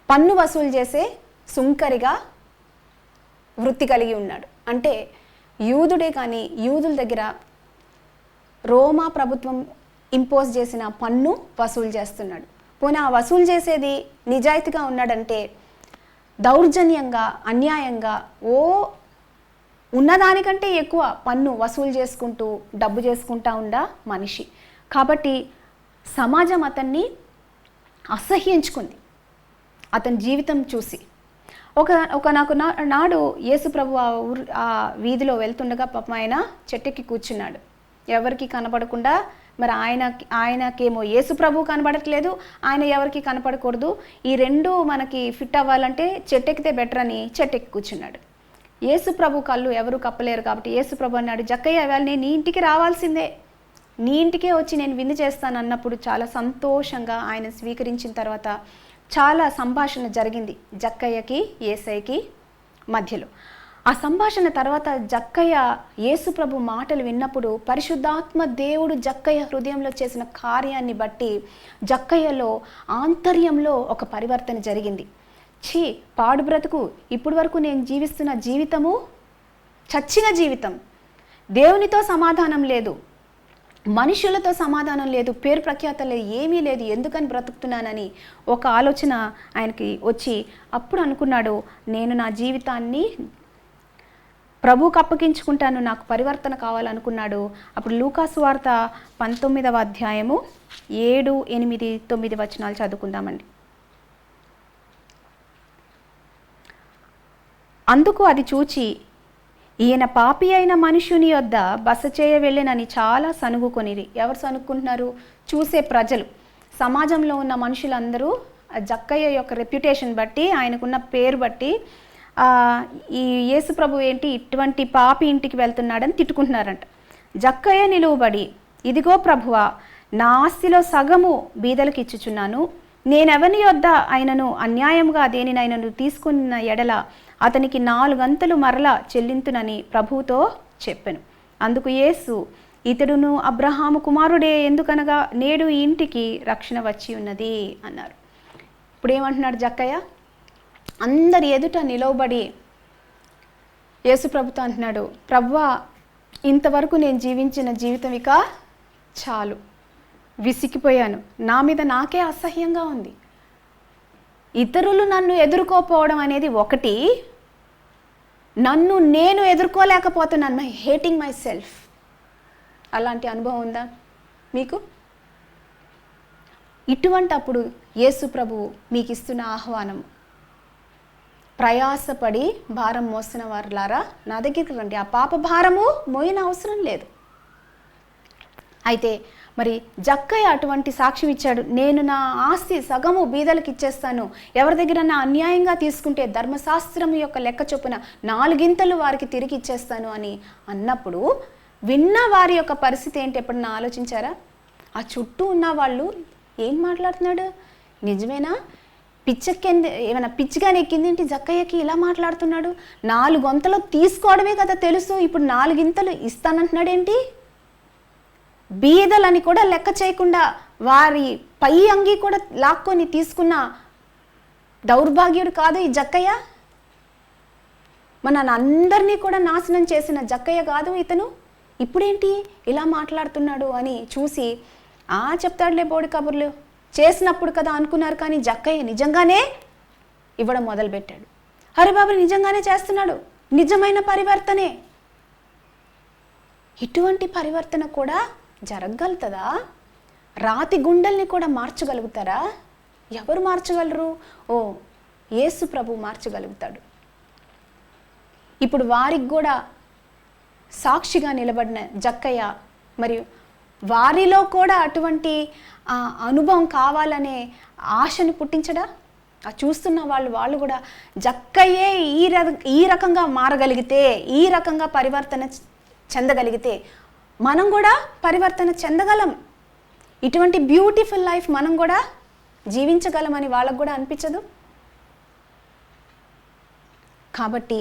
పన్ను వసూలు చేసే సుంకరిగా వృత్తి కలిగి ఉన్నాడు. అంటే యూదుడే కానీ యూదుల దగ్గర రోమా ప్రభుత్వం ఇంపోజ్ చేసిన పన్ను వసూలు చేస్తున్నాడు. పోనీ ఆ వసూలు చేసేది నిజాయితీగా ఉన్నాడంటే దౌర్జన్యంగా అన్యాయంగా ఉన్నదానికంటే ఎక్కువ పన్ను వసూలు చేసుకుంటూ డబ్బు చేసుకుంటా ఉండా మనిషి. కాబట్టి సమాజం అతన్ని అసహ్యించుకుంది అతని జీవితం చూసి. నాడు యేసుప్రభు ఆ వీధిలో వెళ్తుండగా పాపం ఆయన చెట్టుకి కూర్చున్నాడు, ఎవరికి కనపడకుండా. మరి ఆయనకేమో యేసుప్రభు కనపడట్లేదు, ఆయన ఎవరికి కనపడకూడదు. ఈ రెండు మనకి ఫిట్ అవ్వాలంటే చెట్టెక్కితే బెటర్ అని చెట్టెక్కి కూర్చున్నాడు. యేసుప్రభు కళ్ళు ఎవరు కప్పలేరు కాబట్టి యేసుప్రభు అన్నాడు, జక్కయ్య ఇవాళ నేను నీ ఇంటికి రావాల్సిందే, నీ ఇంటికే వచ్చి నేను విందు చేస్తాను అన్నప్పుడు చాలా సంతోషంగా ఆయన స్వీకరించిన తర్వాత చాలా సంభాషణ జరిగింది జక్కయ్యకి యేసయ్యకి మధ్యలో. ఆ సంభాషణ తర్వాత జక్కయ్య యేసుప్రభు మాటలు విన్నప్పుడు పరిశుద్ధాత్మ దేవుడు జక్కయ్య హృదయంలో చేసిన కార్యాన్ని బట్టి జక్కయ్యలో ఆంతర్యంలో ఒక పరివర్తన జరిగింది. పాడు బ్రతుకు, ఇప్పటి వరకు నేను జీవిస్తున్న జీవితము చచ్చిన జీవితం, దేవునితో సమాధానం లేదు, మనుషులతో సమాధానం లేదు, పేరు ప్రఖ్యాతలు ఏమీ లేదు, ఎందుకని బ్రతుకుతున్నానని ఒక ఆలోచన ఆయనకి వచ్చి అప్పుడు అనుకున్నాడు, నేను నా జీవితాన్ని ప్రభువుకు అప్పగించుకుంటాను, నాకు పరివర్తన కావాలనుకున్నాడు. అప్పుడు లూకా సువార్త 19వ అధ్యాయము 7, 8, 9 వచనాలు చదువుకుందామండి. అందుకు అది చూచి ఈయన పాపి అయిన మనుషుని యొద్ద బస చేయ వెళ్ళినని చాలా సనుగుకొనిరి. ఎవరు సనుక్కుంటున్నారు? చూసే ప్రజలు, సమాజంలో ఉన్న మనుషులందరూ జక్కయ్య యొక్క రెప్యుటేషన్ బట్టి, ఆయనకున్న పేరు బట్టి ఈ యేసుప్రభు ఏంటి ఇటువంటి పాపి ఇంటికి వెళ్తున్నాడని తిట్టుకుంటున్నారంట. జక్కయ్య నిలువబడి, ఇదిగో ప్రభువా, నా ఆస్తిలో సగము బీదలకు ఇచ్చుచున్నాను, నేనెవని యొద్ద ఆయనను అన్యాయంగా దేనినైనను తీసుకున్న ఎడల అతనికి 4 గంతలు మరలా చెల్లింతునని ప్రభువుతో చెప్పెను. అందుకు యేసు, ఇతడును అబ్రహాము కుమారుడే, ఎందుకనగా నేడు ఈ ఇంటికి రక్షణ వచ్చి ఉన్నది అన్నారు. ఇప్పుడు ఏమంటున్నాడు జక్కయ్య? అందరి ఎదుట నిలవబడి యేసు ప్రభుతో అంటున్నాడు, ప్రభువా, ఇంతవరకు నేను జీవించిన జీవితం ఇక చాలు, విసిగిపోయాను, నా మీద నాకే అసహ్యంగా ఉంది. ఇతరులు నన్ను ఎదుర్కోపోవడం అనేది ఒకటి, నన్ను నేను ఎదుర్కోలేకపోతున్నాను, హేటింగ్ మై సెల్ఫ్. అలాంటి అనుభవం ఉందా మీకు? ఇటువంటి అప్పుడు యేసు ప్రభువు మీకు ఇస్తున్న ఆహ్వానం, ప్రయాసపడి భారం మోసిన వారులారా నా దగ్గరికి రండి, ఆ పాప భారము మోయిన అవసరం లేదు. అయితే మరి జక్కయ్య అటువంటి సాక్ష్యం ఇచ్చాడు, నేను నా ఆస్తి సగము బీదలకు ఇచ్చేస్తాను, ఎవరి దగ్గర నా అన్యాయంగా తీసుకుంటే ధర్మశాస్త్రం యొక్క లెక్క చొప్పున 4 గింతలు వారికి తిరిగి ఇచ్చేస్తాను అని అన్నప్పుడు విన్న వారి యొక్క పరిస్థితి ఏంటి ఎప్పుడన్నా ఆలోచించారా? ఆ చుట్టూ ఉన్న వాళ్ళు ఏం మాట్లాడుతున్నాడు, నిజమేనా, ఏమైనా పిచ్చిగానే ఎక్కింది ఏంటి జక్కయ్యకి ఇలా మాట్లాడుతున్నాడు, 4 గొంతలు తీసుకోవడమే కదా తెలుసు, ఇప్పుడు 4 గింతలు ఇస్తానంటున్నాడు ఏంటి? బీదలని కూడా లెక్క చేయకుండా వారి పై అంగి కూడా లాక్కొని తీసుకున్న దౌర్భాగ్యుడు కాదు ఈ జక్కయ్య? మన అందరినీ కూడా నాశనం చేసిన జక్కయ్య కాదు ఇతను? ఇప్పుడేంటి ఇలా మాట్లాడుతున్నాడు అని చూసి చెప్తాడులే బోడి కబుర్లు, చేసినప్పుడు కదా అనుకున్నారు, కానీ జక్కయ్య నిజంగానే ఇవ్వడం మొదలుపెట్టాడు. అరే బాబు, నిజంగానే చేస్తున్నాడు, నిజమైన పరివర్తనే. ఇటువంటి పరివర్తన కూడా జరగగలుగుతుందా? రాతి గుండెల్ని కూడా మార్చగలుగుతారా? ఎవరు మార్చగలరు? యేసు ప్రభు మార్చగలుగుతాడు. ఇప్పుడు వారికి కూడా సాక్షిగా నిలబడిన జక్కయ్య మరియు వారిలో కూడా అటువంటి అనుభవం కావాలనే ఆశను పుట్టించడా? చూస్తున్న వాళ్ళు కూడా జక్కయ్యే ఈ రకంగా మారగలిగితే, ఈ రకంగా పరివర్తన చెందగలిగితే మనం కూడా పరివర్తన చెందగలం, ఇటువంటి బ్యూటిఫుల్ లైఫ్ మనం కూడా జీవించగలమని వాళ్ళకు కూడా అనిపించదు? కాబట్టి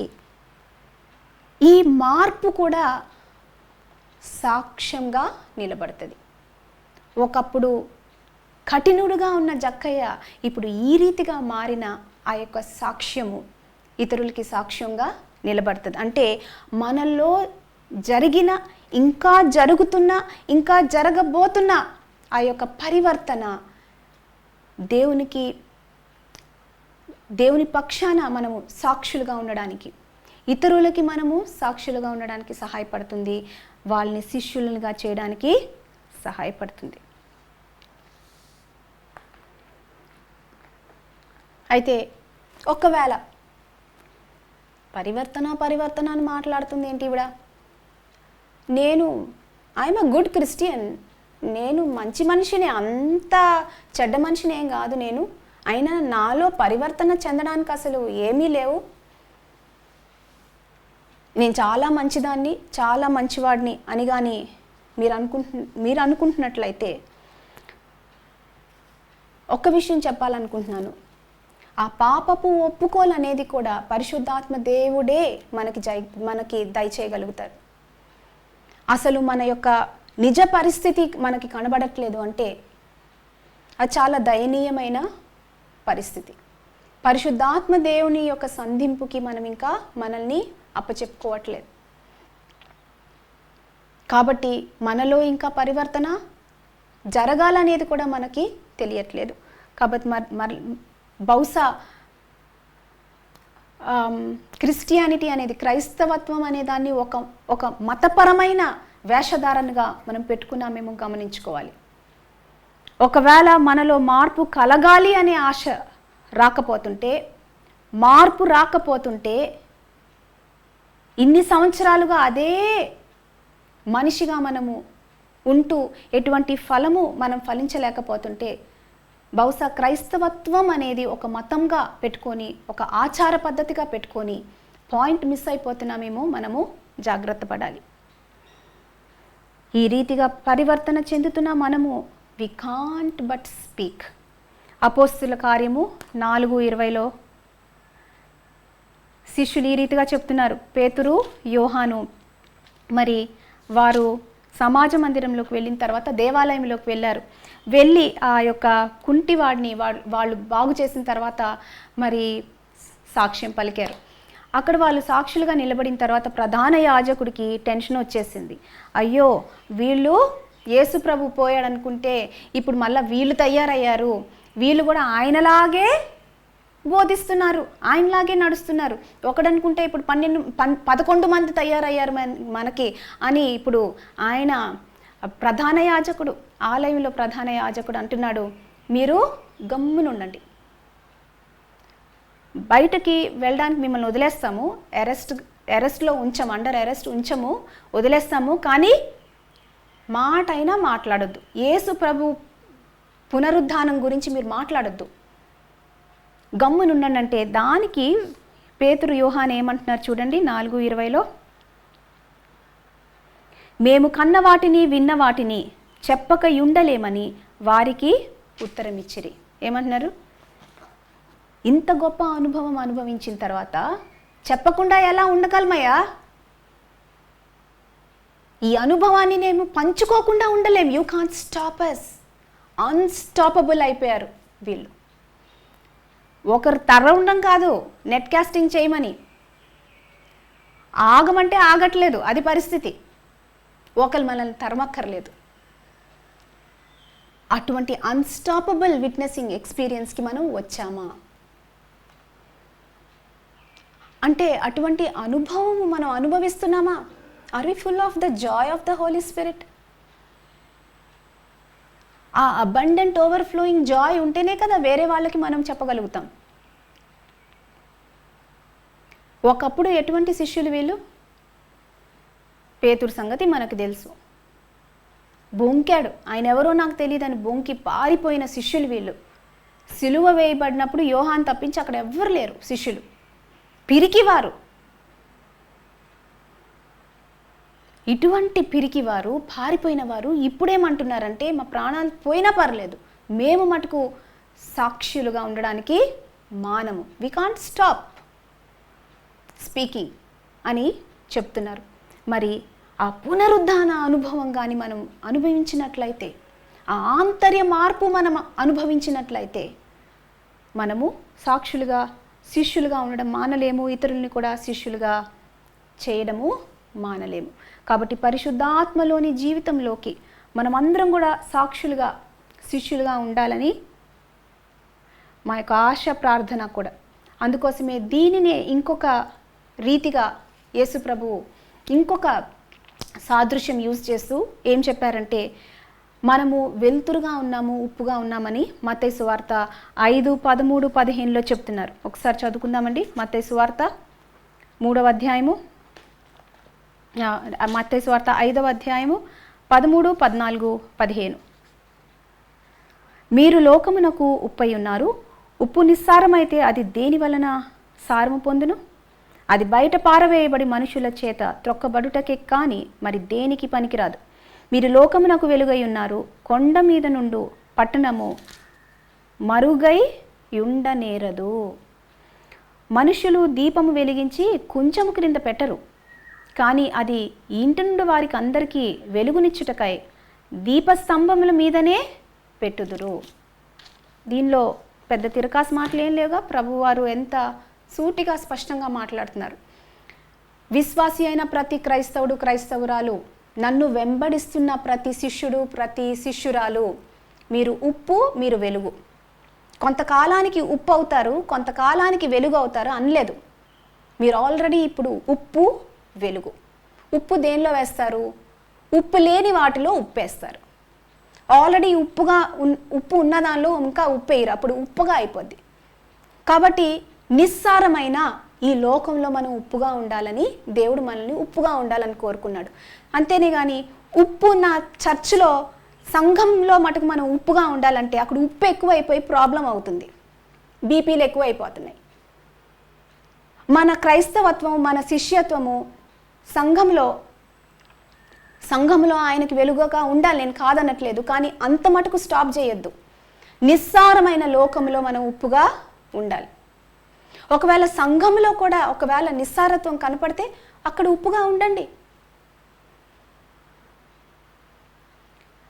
ఈ మార్పు కూడా సాక్ష్యంగా నిలబడుతుంది. ఒకప్పుడు కఠినుడుగా ఉన్న జక్కయ్య ఇప్పుడు ఈ రీతిగా మారిన ఆ యొక్క సాక్ష్యము ఇతరులకి సాక్ష్యంగా నిలబడుతుంది. అంటే మనలో జరిగిన, ఇంకా జరుగుతున్న, ఇంకా జరగబోతున్న ఆ యొక్క పరివర్తన దేవుని పక్షాన మనము సాక్షులుగా ఉండడానికి, ఇతరులకి మనము సాక్షులుగా ఉండడానికి సహాయపడుతుంది, వాళ్ళని శిష్యులుగా చేయడానికి సహాయపడుతుంది. అయితే ఒకవేళ పరివర్తన అని మాట్లాడుతుంది ఏంటి ఇవిడ? ఐఎమ్ అ గుడ్ క్రిస్టియన్, నేను మంచి మనిషిని, అంత చెడ్డ మనిషిని ఏం కాదు నేను, అయినా నాలో పరివర్తన చెందడానికి అసలు ఏమీ లేవు, నేను చాలా మంచిదాన్ని, చాలా మంచివాడిని అని కానీ మీరు అనుకుంటున్నట్లయితే ఒక్క విషయం చెప్పాలనుకుంటున్నాను. ఆ పాపపు ఒప్పుకోలు అనేది కూడా పరిశుద్ధాత్మ దేవుడే మనకి దయచేయగలుగుతారు. అసలు మన యొక్క నిజ పరిస్థితి మనకి కనబడట్లేదు అంటే అది చాలా దయనీయమైన పరిస్థితి. పరిశుద్ధాత్మ దేవుని యొక్క సంధింపుకి మనం ఇంకా మనల్ని అప్పచెప్పుకోవట్లేదు. కాబట్టి మనలో ఇంకా పరివర్తన జరగాలనేది కూడా మనకి తెలియట్లేదు. కాబట్టి బహుశా క్రిస్టియానిటీ అనేది, క్రైస్తవత్వం అనే దాన్ని ఒక మతపరమైన వేషధారణగా మనం పెట్టుకున్నామేమో గమనించుకోవాలి. ఒకవేళ మనలో మార్పు కలగాలి అనే ఆశ మార్పు రాకపోతుంటే ఇన్ని సంవత్సరాలుగా అదే మనిషిగా మనము ఉంటూ ఎటువంటి ఫలము మనం ఫలించలేకపోతుంటే బహుశా క్రైస్తవత్వం అనేది ఒక మతంగా పెట్టుకొని, ఒక ఆచార పద్ధతిగా పెట్టుకొని పాయింట్ మిస్ అయిపోతున్నామేమో మనము జాగ్రత్త పడాలి. ఈ రీతిగా పరివర్తన చెందుతున్న మనము వి కాంట్ బట్ స్పీక్. అపోస్తుల కార్యము 4:20లో శిష్యులు ఈ రీతిగా చెప్తున్నారు. పేతురు, యోహాను మరి వారు సమాజ మందిరంలోకి వెళ్ళిన తర్వాత దేవాలయంలోకి వెళ్ళి ఆ యొక్క కుంటివాడిని వాళ్ళు బాగు చేసిన తర్వాత మరి సాక్ష్యం పలికారు. అక్కడ వాళ్ళు సాక్షులుగా నిలబడిన తర్వాత ప్రధాన యాజకుడికి టెన్షన్ వచ్చేసింది. అయ్యో, వీళ్ళు యేసు ప్రభు పోయాడు అనుకుంటే ఇప్పుడు మళ్ళీ వీళ్ళు తయారయ్యారు, వీళ్ళు కూడా ఆయనలాగే బోధిస్తున్నారు, ఆయనలాగే నడుస్తున్నారు, ఒకడనుకుంటే ఇప్పుడు 11 మంది తయారయ్యారు మనకి అని ఇప్పుడు ఆయన ప్రధాన యాజకుడు, ఆలయంలో ప్రధాన యాజకుడు అంటున్నాడు, మీరు గమ్మునుండండి, బయటకి వెళ్ళడానికి మిమ్మల్ని వదిలేస్తాము, అరెస్ట్లో ఉంచాము, అండర్ అరెస్ట్ ఉంచము, వదిలేస్తాము, కానీ మాట అయినా మాట్లాడొద్దు, యేసు ప్రభు పునరుద్ధానం గురించి మీరు మాట్లాడొద్దు, గమ్మునుండండి అంటే దానికి పేతురు, యోహాను ఏమంటున్నారు చూడండి 4:20లో, మేము కన్న వాటిని విన్న వాటిని చెప్పక ఉండలేమని వారికి ఉత్తరం ఇచ్చిరి. ఏమంటున్నారు? ఇంత గొప్ప అనుభవం అనుభవించిన తర్వాత చెప్పకుండా ఎలా ఉండగలమయ్యా? ఈ అనుభవాన్ని నేను పంచుకోకుండా ఉండలేం. You can't stop us. Unstoppable అయిపోయారు వీళ్ళు. ఒకరు తర ఉండడం కాదు, నెట్ కాస్టింగ్ చేయమని ఆగమంటే ఆగట్లేదు, అది పరిస్థితి. ఒకరు మనల్ని తరమక్కర్లేదు. అటువంటి అన్స్టాపబుల్ విట్నెసింగ్ ఎక్స్పీరియన్స్కి మనం వచ్చామా అంటే అటువంటి అనుభవం మనం అనుభవిస్తున్నామా? Are we full of the joy of the Holy Spirit? ఆ అబండెంట్ ఓవర్ఫ్లోయింగ్ జాయ్ ఉంటేనే కదా వేరే వాళ్ళకి మనం చెప్పగలుగుతాం. ఒకప్పుడు ఎటువంటి శిష్యులు వీళ్ళు? పేతురు సంగతి మనకు తెలుసు. బొంకాడు. ఆయన ఎవరో నాకు తెలియదని బొంకి పారిపోయిన శిష్యులు వీళ్ళు. సిలువ వేయబడినప్పుడు యోహాన్ తప్పించి అక్కడ ఎవ్వరు లేరు శిష్యులు. పిరికివారు, ఇటువంటి పిరికివారు, పారిపోయిన వారు ఇప్పుడేమంటున్నారంటే మా ప్రాణాలు పోయినా పర్లేదు, మేము మటుకు సాక్షులుగా ఉండడానికి మానము, వి కాంట్ స్టాప్ స్పీకింగ్ అని చెప్తున్నారు. మరి ఆ పునరుద్ధాన అనుభవం కానీ మనం అనుభవించినట్లయితే, ఆ ఆంతర్య మార్పు మనం అనుభవించినట్లయితే మనము సాక్షులుగా శిష్యులుగా ఉండడం మానలేము, ఇతరుల్ని కూడా శిష్యులుగా చేయడము మానలేము. కాబట్టి పరిశుద్ధాత్మలోని జీవితంలోకి మనమందరం కూడా సాక్షులుగా శిష్యులుగా ఉండాలని మా యొక్క ఆశ, ప్రార్థన కూడా. అందుకోసమే దీనినే ఇంకొక రీతిగా యేసు ప్రభువు ఇంకొక సాదృశ్యం యూజ్ చేస్తూ ఏం చెప్పారంటే, మనము వెలుతురుగా ఉన్నాము, ఉప్పుగా ఉన్నామని మత్తయి సువార్త 5:13-15 చెప్తున్నారు. ఒకసారి చదువుకుందామండి. మత్తయి సువార్త 3వ అధ్యాయము, మత్తయి సువార్త 5వ అధ్యాయము 13, 14, 15. మీరు లోకమునకు ఉప్పై ఉన్నారు. ఉప్పు నిస్సారమైతే అది దేని వలన సారము పొందును? అది బయట పారవేయబడి మనుషుల చేత త్రొక్కబడుటకే కానీ మరి దేనికి పనికిరాదు. మీరు లోకమునకు వెలుగై ఉన్నారు. కొండ మీద నుండు పట్టణము మరుగై ఉండనేరదు. మనుషులు దీపము వెలిగించి కొంచెము క్రింద పెట్టరు, కానీ అది ఇంటి నుండి వారికి అందరికీ వెలుగునిచ్చుటకై దీపస్తంభముల మీదనే పెట్టుదురు. దీనిలో పెద్ద తిరకాసు మాటలు ఏం లేవుగా. ప్రభువారు ఎంత సూటిగా స్పష్టంగా మాట్లాడుతున్నారు. విశ్వాసి అయిన ప్రతి క్రైస్తవుడు, క్రైస్తవురాలు, నన్ను వెంబడిస్తున్న ప్రతి శిష్యుడు, ప్రతి శిష్యురాలు, మీరు ఉప్పు, మీరు వెలుగు. కొంతకాలానికి ఉప్పు అవుతారు, కొంతకాలానికి వెలుగు అవుతారు అనలేదు. మీరు ఆల్రెడీ ఇప్పుడు ఉప్పు, వెలుగు. ఉప్పు దేనిలో వేస్తారు? ఉప్పు లేని వాటిలో ఉప్పు వేస్తారు. ఆల్రెడీ ఉప్పు ఉన్న దానిలో ఇంకా ఉప్పు వేయరు, అప్పుడు ఉప్పుగా అయిపోద్ది. కాబట్టి నిస్సారమైన ఈ లోకంలో మనం ఉప్పుగా ఉండాలని దేవుడు మనల్ని ఉప్పుగా ఉండాలని కోరుకున్నాడు. అంతేనే కానీ ఉప్పు ఉన్న చర్చిలో, సంఘంలో మటుకు మనం ఉప్పుగా ఉండాలంటే అక్కడ ఉప్పు ఎక్కువైపోయి ప్రాబ్లం అవుతుంది, బీపీలు ఎక్కువైపోతున్నాయి. మన క్రైస్తవత్వం, మన శిష్యత్వము సంఘంలో ఆయనకి వెలుగుగా ఉండాలి, నేను కాదనట్లేదు. కానీ అంత మటుకు స్టాప్ చేయొద్దు. నిస్సారమైన లోకంలో మనం ఉప్పుగా ఉండాలి. ఒకవేళ సంఘంలో కూడా ఒకవేళ నిస్సారత్వం కనపడితే అక్కడ ఉప్పుగా ఉండండి.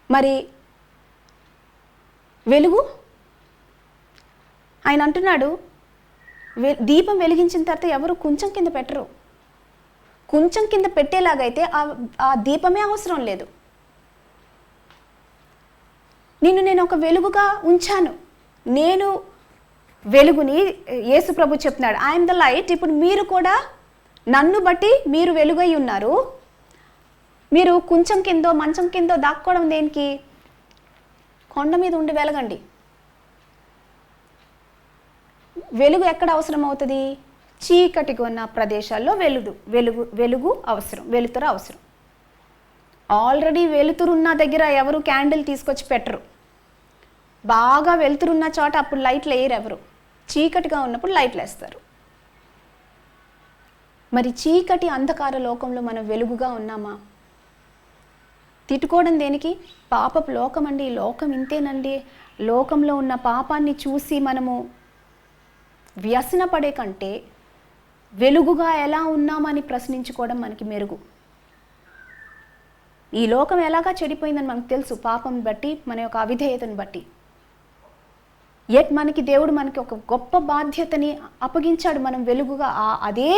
మరి వెలుగు, ఆయన అంటున్నాడు, దీపం వెలిగించిన తర్వాత ఎవరు కొంచెం కింద పెట్టరు. కొంచెం కింద పెట్టేలాగైతే ఆ దీపమే అవసరం లేదు. నేను ఒక వెలుగుగా ఉంచాను, నేను వెలుగుని. యేసు ప్రభు చెప్తున్నాడు, ఐఎమ్ ద లైట్. ఇప్పుడు మీరు కూడా నన్ను బట్టి మీరు వెలుగై ఉన్నారు. మీరు కొంచెం కిందో మంచం కిందో దాక్కోవడం దేనికి? కొండ మీద ఉండి వెలగండి. వెలుగు ఎక్కడ అవసరం అవుతుంది? చీకటిగా ఉన్న ప్రదేశాల్లో వెలుగు అవసరం, వెలుతురు అవసరం. ఆల్రెడీ వెలుతురున్న దగ్గర ఎవరు క్యాండిల్ తీసుకొచ్చి పెట్టరు. బాగా వెలుతురున్న చోట అప్పుడు లైట్లు వేయరు ఎవరు. చీకటిగా ఉన్నప్పుడు లైట్లు వేస్తారు. మరి చీకటి అంధకార లోకంలో మనం వెలుగుగా ఉన్నామా? తిట్టుకోవడం దేనికి? పాపపు లోకం అండి, లోకం ఇంతేనండి. లోకంలో ఉన్న పాపాన్ని చూసి మనము వ్యసనపడే కంటే వెలుగుగా ఎలా ఉన్నామని ప్రశ్నించుకోవడం మనకి మెరుగు. ఈ లోకం ఎలాగా చెడిపోయిందని మనకు తెలుసు, పాపం బట్టి, మన యొక్క అవిధేయతను బట్టి. యట్ మనకి దేవుడు మనకి ఒక గొప్ప బాధ్యతని అప్పగించాడు, మనం వెలుగుగా అదే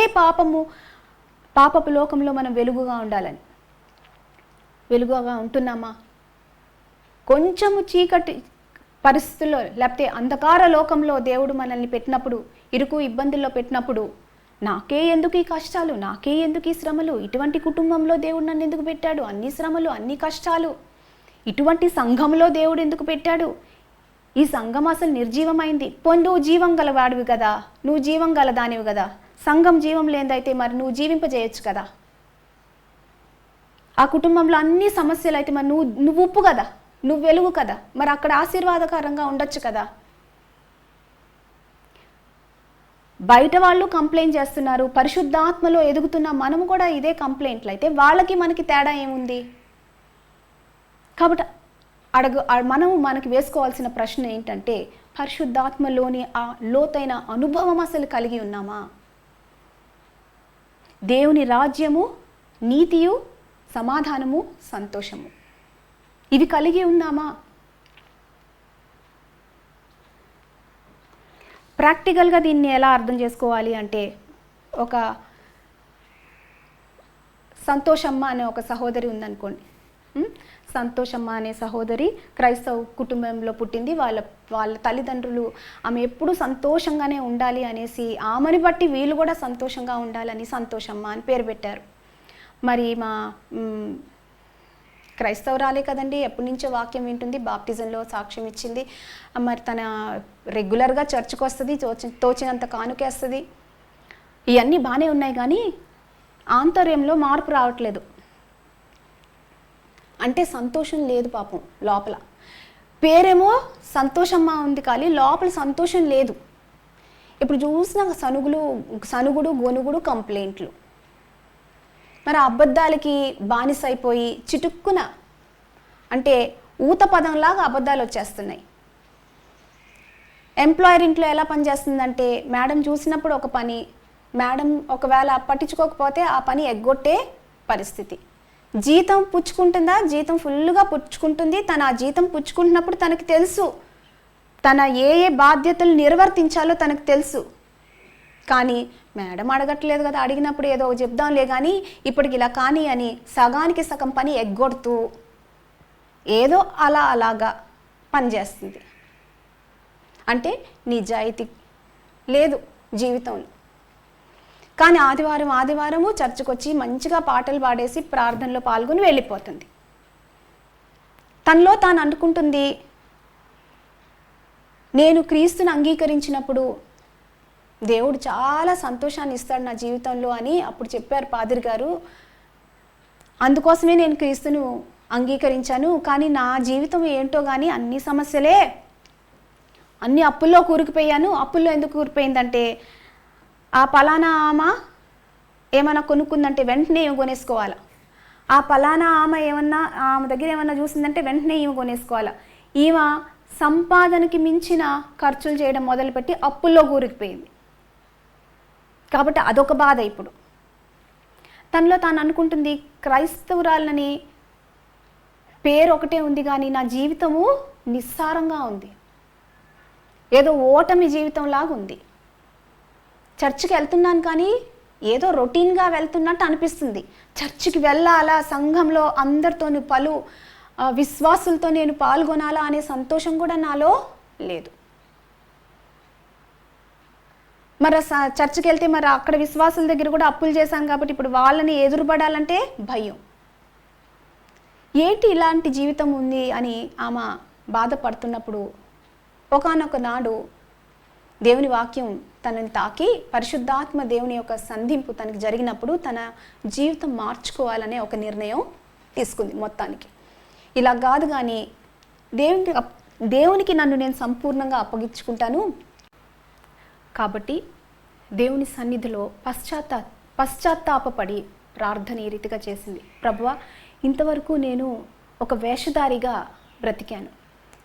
పాపపు లోకంలో మనం వెలుగుగా ఉండాలని. వెలుగుగా ఉంటున్నామా? కొంచెము చీకటి పరిస్థితుల్లో, లేకపోతే అంధకార లోకంలో దేవుడు మనల్ని పెట్టినప్పుడు, ఇరుకు ఇబ్బందుల్లో పెట్టినప్పుడు, నాకే ఎందుకు ఈ కష్టాలు, నాకే ఎందుకు ఈ శ్రమలు, ఇటువంటి కుటుంబంలో దేవుడు నన్ను ఎందుకు పెట్టాడు, అన్ని శ్రమలు, అన్ని కష్టాలు, ఇటువంటి సంఘంలో దేవుడు ఎందుకు పెట్టాడు, ఈ సంఘం అసలు నిర్జీవమైంది. నువ్వు జీవం గలవాడివి కదా, నువ్వు జీవం గల దానివి కదా, సంఘం జీవం లేదైతే మరి నువ్వు జీవింపజేయచ్చు కదా. ఆ కుటుంబంలో అన్ని సమస్యలు అయితే మరి నువ్వు ఉప్పు కదా, నువ్వు వెలుగు కదా, మరి అక్కడ ఆశీర్వాదకరంగా ఉండొచ్చు కదా. బయట వాళ్ళు కంప్లైంట్ చేస్తున్నారు, పరిశుద్ధాత్మలో ఎదుగుతున్న మనము కూడా ఇదే కంప్లైంట్లు అయితే వాళ్ళకి మనకి తేడా ఏముంది? కాబట్టి మనకి వేసుకోవాల్సిన ప్రశ్న ఏంటంటే, పరిశుద్ధాత్మలోని ఆ లోతైన అనుభవం అసలు కలిగి ఉన్నామా? దేవుని రాజ్యము, నీతియు, సమాధానము, సంతోషము ఇవి కలిగి ఉన్నామా? ప్రాక్టికల్గా దీన్ని ఎలా అర్థం చేసుకోవాలి అంటే, ఒక సంతోషమ్మ అనే ఒక సహోదరి ఉందనుకోండి. సంతోషమ్మ అనే సహోదరి క్రైస్తవ కుటుంబంలో పుట్టింది. వాళ్ళ తల్లిదండ్రులు ఆమె ఎప్పుడూ సంతోషంగానే ఉండాలి అనేసి, ఆమెని బట్టి వీళ్ళు కూడా సంతోషంగా ఉండాలని సంతోషమ్మ అని పేరు పెట్టారు. మరి మా క్రైస్తవురాలే కదండి, ఎప్పటి నుంచో వాక్యం వింటుంది, బాప్టిజంలో సాక్ష్యం ఇచ్చింది. మరి తన రెగ్యులర్గా చర్చ్కి వస్తుంది, తోచినంత కానుకేస్తుంది. ఇవన్నీ బాగానే ఉన్నాయి, కానీ ఆంతర్యంలో మార్పు రావట్లేదు. అంటే సంతోషం లేదు పాపం లోపల. పేరేమో సంతోషమ్మ ఉంది, కానీ లోపల సంతోషం లేదు. ఇప్పుడు చూసిన సనుగుడు గొనుగుడు కంప్లైంట్లు. మరి అబద్ధాలకి బానిస అయిపోయి చిటుక్కున, అంటే ఊత పదంలాగా అబద్ధాలు వచ్చేస్తున్నాయి. ఎంప్లాయర్ ఇంట్లో ఎలా పనిచేస్తుందంటే, మేడం చూసినప్పుడు ఒక పని, మేడం ఒకవేళ పట్టించుకోకపోతే ఆ పని ఎగ్గొట్టే పరిస్థితి. జీతం పుచ్చుకుంటుందా? జీతం ఫుల్గా పుచ్చుకుంటుంది. తన ఆ జీతం పుచ్చుకుంటున్నప్పుడు తనకు తెలుసు తన ఏ బాధ్యతలు నిర్వర్తించాలో తనకు తెలుసు. కానీ మేడం అడగట్లేదు కదా, అడిగినప్పుడు ఏదో చెప్దాంలే కానీ ఇప్పటికి ఇలా కానీ అని సగానికి సగం పని ఎగ్గొడుతూ ఏదో అలాగా పనిచేస్తుంది. అంటే నిజాయితీ లేదు జీవితంలో. కానీ ఆదివారము చర్చికి వచ్చి మంచిగా పాటలు పాడేసి ప్రార్థనలో పాల్గొని వెళ్ళిపోతుంది. తనలో తాను అనుకుంటుంది, నేను క్రీస్తుని అంగీకరించినప్పుడు దేవుడు చాలా సంతోషాన్ని ఇస్తాడు నా జీవితంలో అని అప్పుడు చెప్పారు పాదిరి గారు. అందుకోసమే నేను క్రీస్తును అంగీకరించాను. కానీ నా జీవితం ఏంటో కానీ అన్ని సమస్యలే, అన్ని అప్పుల్లో కూరుకుపోయాను. అప్పుల్లో ఎందుకు కూరిపోయిందంటే, ఆ పలానా ఆమె ఏమైనా కొనుక్కుందంటే వెంటనే ఏమి కొనేసుకోవాలి, ఆ పలానా ఆమె దగ్గర ఏమన్నా చూసిందంటే వెంటనే ఈమె కొనేసుకోవాలి. ఈమె సంపాదనకి మించిన ఖర్చులు చేయడం మొదలుపెట్టి అప్పుల్లో కూరుకుపోయింది. కాబట్టి అదొక బాధ. ఇప్పుడు తనలో తాను అనుకుంటుంది, క్రైస్తవురాలని పేరు ఒకటే ఉంది కానీ నా జీవితము నిస్సారంగా ఉంది, ఏదో ఓటమి జీవితంలాగా ఉంది. చర్చికి వెళ్తున్నాను కానీ ఏదో రొటీన్గా వెళ్తున్నట్టు అనిపిస్తుంది. చర్చికి వెళ్ళాలా, సంఘంలో అందరితోని పలు విశ్వాసులతో నేను పాల్గొనాలా అనే సంతోషం కూడా నాలో లేదు. మరి చర్చికి వెళ్తే మరి అక్కడ విశ్వాసుల దగ్గర కూడా అప్పులు చేశాను కాబట్టి ఇప్పుడు వాళ్ళని ఎదురుపడాలంటే భయం. ఏంటి ఇలాంటి జీవితం ఉంది అని ఆమె బాధపడుతున్నప్పుడు ఒకానొక నాడు దేవుని వాక్యం తనని తాకి, పరిశుద్ధాత్మ దేవుని యొక్క సంధింపు తనకి జరిగినప్పుడు తన జీవితం మార్చుకోవాలనే ఒక నిర్ణయం తీసుకుంది. మొత్తానికి ఇలా కాదు కానీ దేవునికి నన్ను నేను సంపూర్ణంగా అప్పగించుకుంటాను కాబట్టి దేవుని సన్నిధిలో పశ్చాత్తాపపడి ప్రార్థన ఈ రీతిగా చేసింది. ప్రభువా, ఇంతవరకు నేను ఒక వేషధారిగా బ్రతికాను,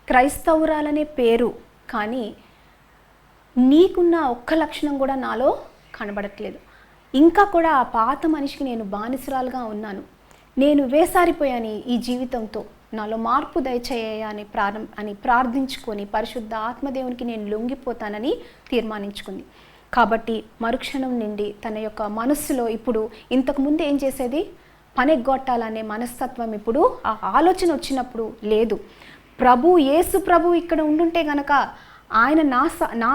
క్రైస్తవురాలనే పేరు, కానీ నీకున్న ఒక్క లక్షణం కూడా నాలో కనబడట్లేదు. ఇంకా కూడా ఆ పాత మనిషికి నేను బానిసరాలుగా ఉన్నాను. నేను వేసారిపోయాను ఈ జీవితంతో, నాలో మార్పు దయచేయని ప్రార్థించుకొని పరిశుద్ధ ఆత్మదేవునికి నేను లొంగిపోతానని తీర్మానించుకుంది. కాబట్టి మరుక్షణం నుండి తన యొక్క మనస్సులో ఇప్పుడు ఇంతకుముందు ఏం చేసేది, పనెగ్గొట్టాలనే మనస్తత్వం ఇప్పుడు ఆ ఆలోచన వచ్చినప్పుడు లేదు. యేసు ప్రభు ఇక్కడ ఉండుంటే గనక, ఆయన నా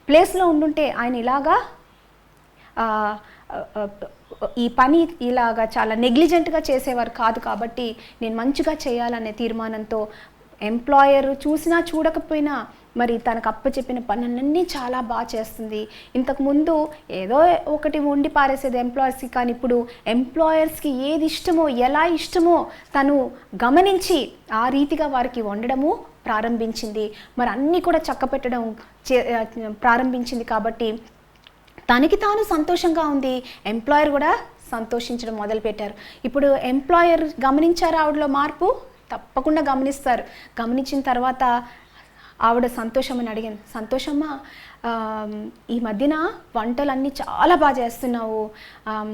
ప్లేస్లో ఉండుంటే ఆయన ఇలాగా ఈ పని ఇలాగా చాలా నెగ్లిజెంట్గా చేసేవారు కాదు. కాబట్టి నేను మంచిగా చేయాలనే తీర్మానంతో ఎంప్లాయర్ చూసినా చూడకపోయినా మరి తనకు అప్పచెప్పిన పనులన్నీ చాలా బాగా చేస్తుంది. ఇంతకుముందు ఏదో ఒకటి వండి పారేసేది ఎంప్లాయర్స్కి, కానీ ఇప్పుడు ఎంప్లాయర్స్కి ఏది ఇష్టమో ఎలా ఇష్టమో తను గమనించి ఆ రీతిగా వారికి వండడము ప్రారంభించింది. మరి అన్నీ కూడా చక్కపెట్టడం ప్రారంభించింది. కాబట్టి తనకి తాను సంతోషంగా ఉంది, ఎంప్లాయర్ కూడా సంతోషించడం మొదలుపెట్టారు. ఇప్పుడు ఎంప్లాయర్ గమనించారు ఆవిడలో మార్పు? తప్పకుండా గమనిస్తారు. గమనించిన తర్వాత ఆవిడ సంతోషమని అడిగింది, సంతోషమ్మా ఈ మధ్యన వంటలన్నీ చాలా బాగా చేస్తున్నావు,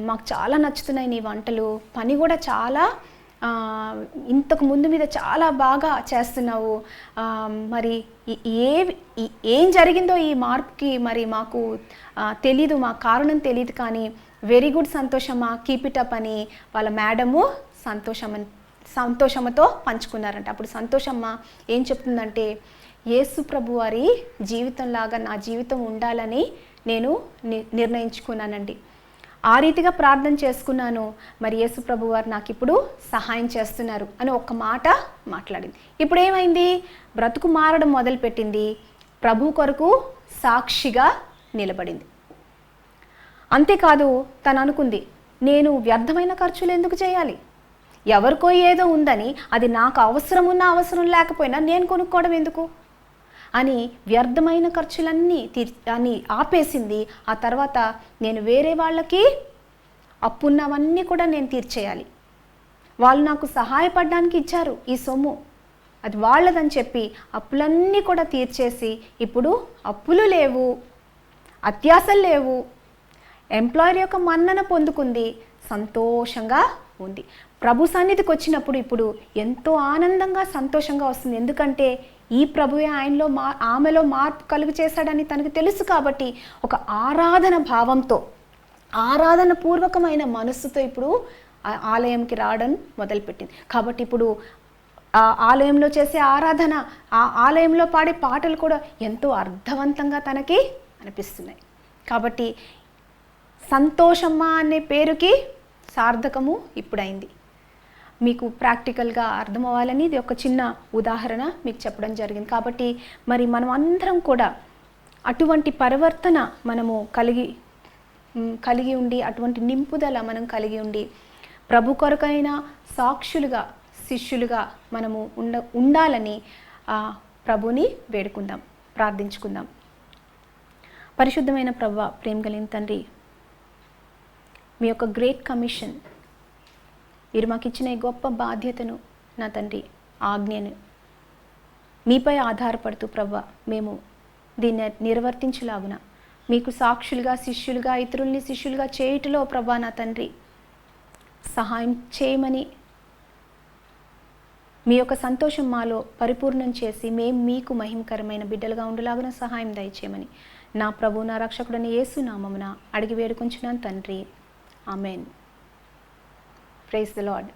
మాకు చాలా నచ్చుతున్నాయి నీ వంటలు, పని కూడా చాలా ఇంతకు ముందు మీద చాలా బాగా చేస్తున్నావు, మరి ఏం జరిగిందో ఈ మార్పుకి మరి మాకు తెలీదు, మా కారణం తెలియదు, కానీ వెరీ గుడ్ సంతోషమ్మా, కీప్ ఇట్ అప్ అని వాళ్ళ మేడము సంతోషమ్మతో పంచుకున్నారంట. అప్పుడు సంతోషమ్మ ఏం చెప్తుందంటే, యేసు ప్రభు వారి జీవితంలాగా నా జీవితం ఉండాలని నేను నిర్ణయించుకున్నానండి. ఆ రీతిగా ప్రార్థన చేసుకున్నాను, మరి యేసు ప్రభు వారు నాకు ఇప్పుడు సహాయం చేస్తున్నారు అని ఒక్క మాట మాట్లాడింది. ఇప్పుడు ఏమైంది? బ్రతుకు మారడం మొదలుపెట్టింది, ప్రభు కొరకు సాక్షిగా నిలబడింది. అంతేకాదు తను అనుకుంది, నేను వ్యర్థమైన ఖర్చులు ఎందుకు చేయాలి, ఎవరికో ఏదో ఉందని అది నాకు అవసరం ఉన్నా అవసరం లేకపోయినా నేను కొనుక్కోవడం ఎందుకు అని వ్యర్థమైన ఖర్చులన్నీ అని ఆపేసింది. ఆ తర్వాత నేను వేరే వాళ్ళకి అప్పున్నవన్నీ కూడా నేను తీర్చేయాలి, వాళ్ళు నాకు సహాయపడడానికి ఇచ్చారు ఈ సొమ్ము, అది వాళ్ళదని చెప్పి అప్పులన్నీ కూడా తీర్చేసి ఇప్పుడు అప్పులు లేవు, అత్యాశలు లేవు, ఎంప్లాయర్ యొక్క మన్నన పొందుకుంది, సంతోషంగా ఉంది. ప్రభు సన్నిధికి వచ్చినప్పుడు ఇప్పుడు ఎంతో ఆనందంగా సంతోషంగా వస్తుంది. ఎందుకంటే ఈ ప్రభువే ఆయనలో ఆమెలో మార్పు కలుగు చేశాడని తనకు తెలుసు. కాబట్టి ఒక ఆరాధన భావంతో, ఆరాధన పూర్వకమైన మనస్సుతో ఇప్పుడు ఆలయంకి రావడం మొదలుపెట్టింది. కాబట్టి ఇప్పుడు ఆ ఆలయంలో చేసే ఆరాధన, ఆ ఆలయంలో పాడే పాటలు కూడా ఎంతో అర్థవంతంగా తనకి అనిపిస్తున్నాయి. కాబట్టి సంతోషమ్మ అనే పేరుకి సార్థకము ఇప్పుడైంది. మీకు ప్రాక్టికల్గా అర్థం అవ్వాలని ఇది ఒక చిన్న ఉదాహరణ మీకు చెప్పడం జరిగింది. కాబట్టి మరి మనం అందరం కూడా అటువంటి పరివర్తన మనము కలిగి ఉండి, అటువంటి నింపుదల మనం కలిగి ఉండి, ప్రభు కొరకైన సాక్షులుగా, శిష్యులుగా మనము ఉండాలని ప్రభుని వేడుకుందాం, ప్రార్థించుకుందాం. పరిశుద్ధమైన ప్రభువా, ప్రేమ కలిగిన తండ్రి, మీ యొక్క గ్రేట్ కమిషన్, మీరు మాకు ఇచ్చిన ఈ గొప్ప బాధ్యతను నా తండ్రి, ఆజ్ఞను మీపై ఆధారపడుతూ ప్రభువా మేము దీన్ని నిర్వర్తించలాగున మీకు సాక్షులుగా, శిష్యులుగా, ఇతరుల్ని శిష్యులుగా చేయుటలో ప్రభువా నా తండ్రి సహాయం చేయమని, మీ యొక్క సంతోషం మాలో పరిపూర్ణం చేసి మేము మీకు మహిమకరమైన బిడ్డలుగా ఉండలాగున సహాయం దయచేయమని నా ప్రభు, నా రక్షకుడైన యేసు నామమున అడిగి వేడుకొంచున్నాను తండ్రి. ఆమెన్. Praise the Lord.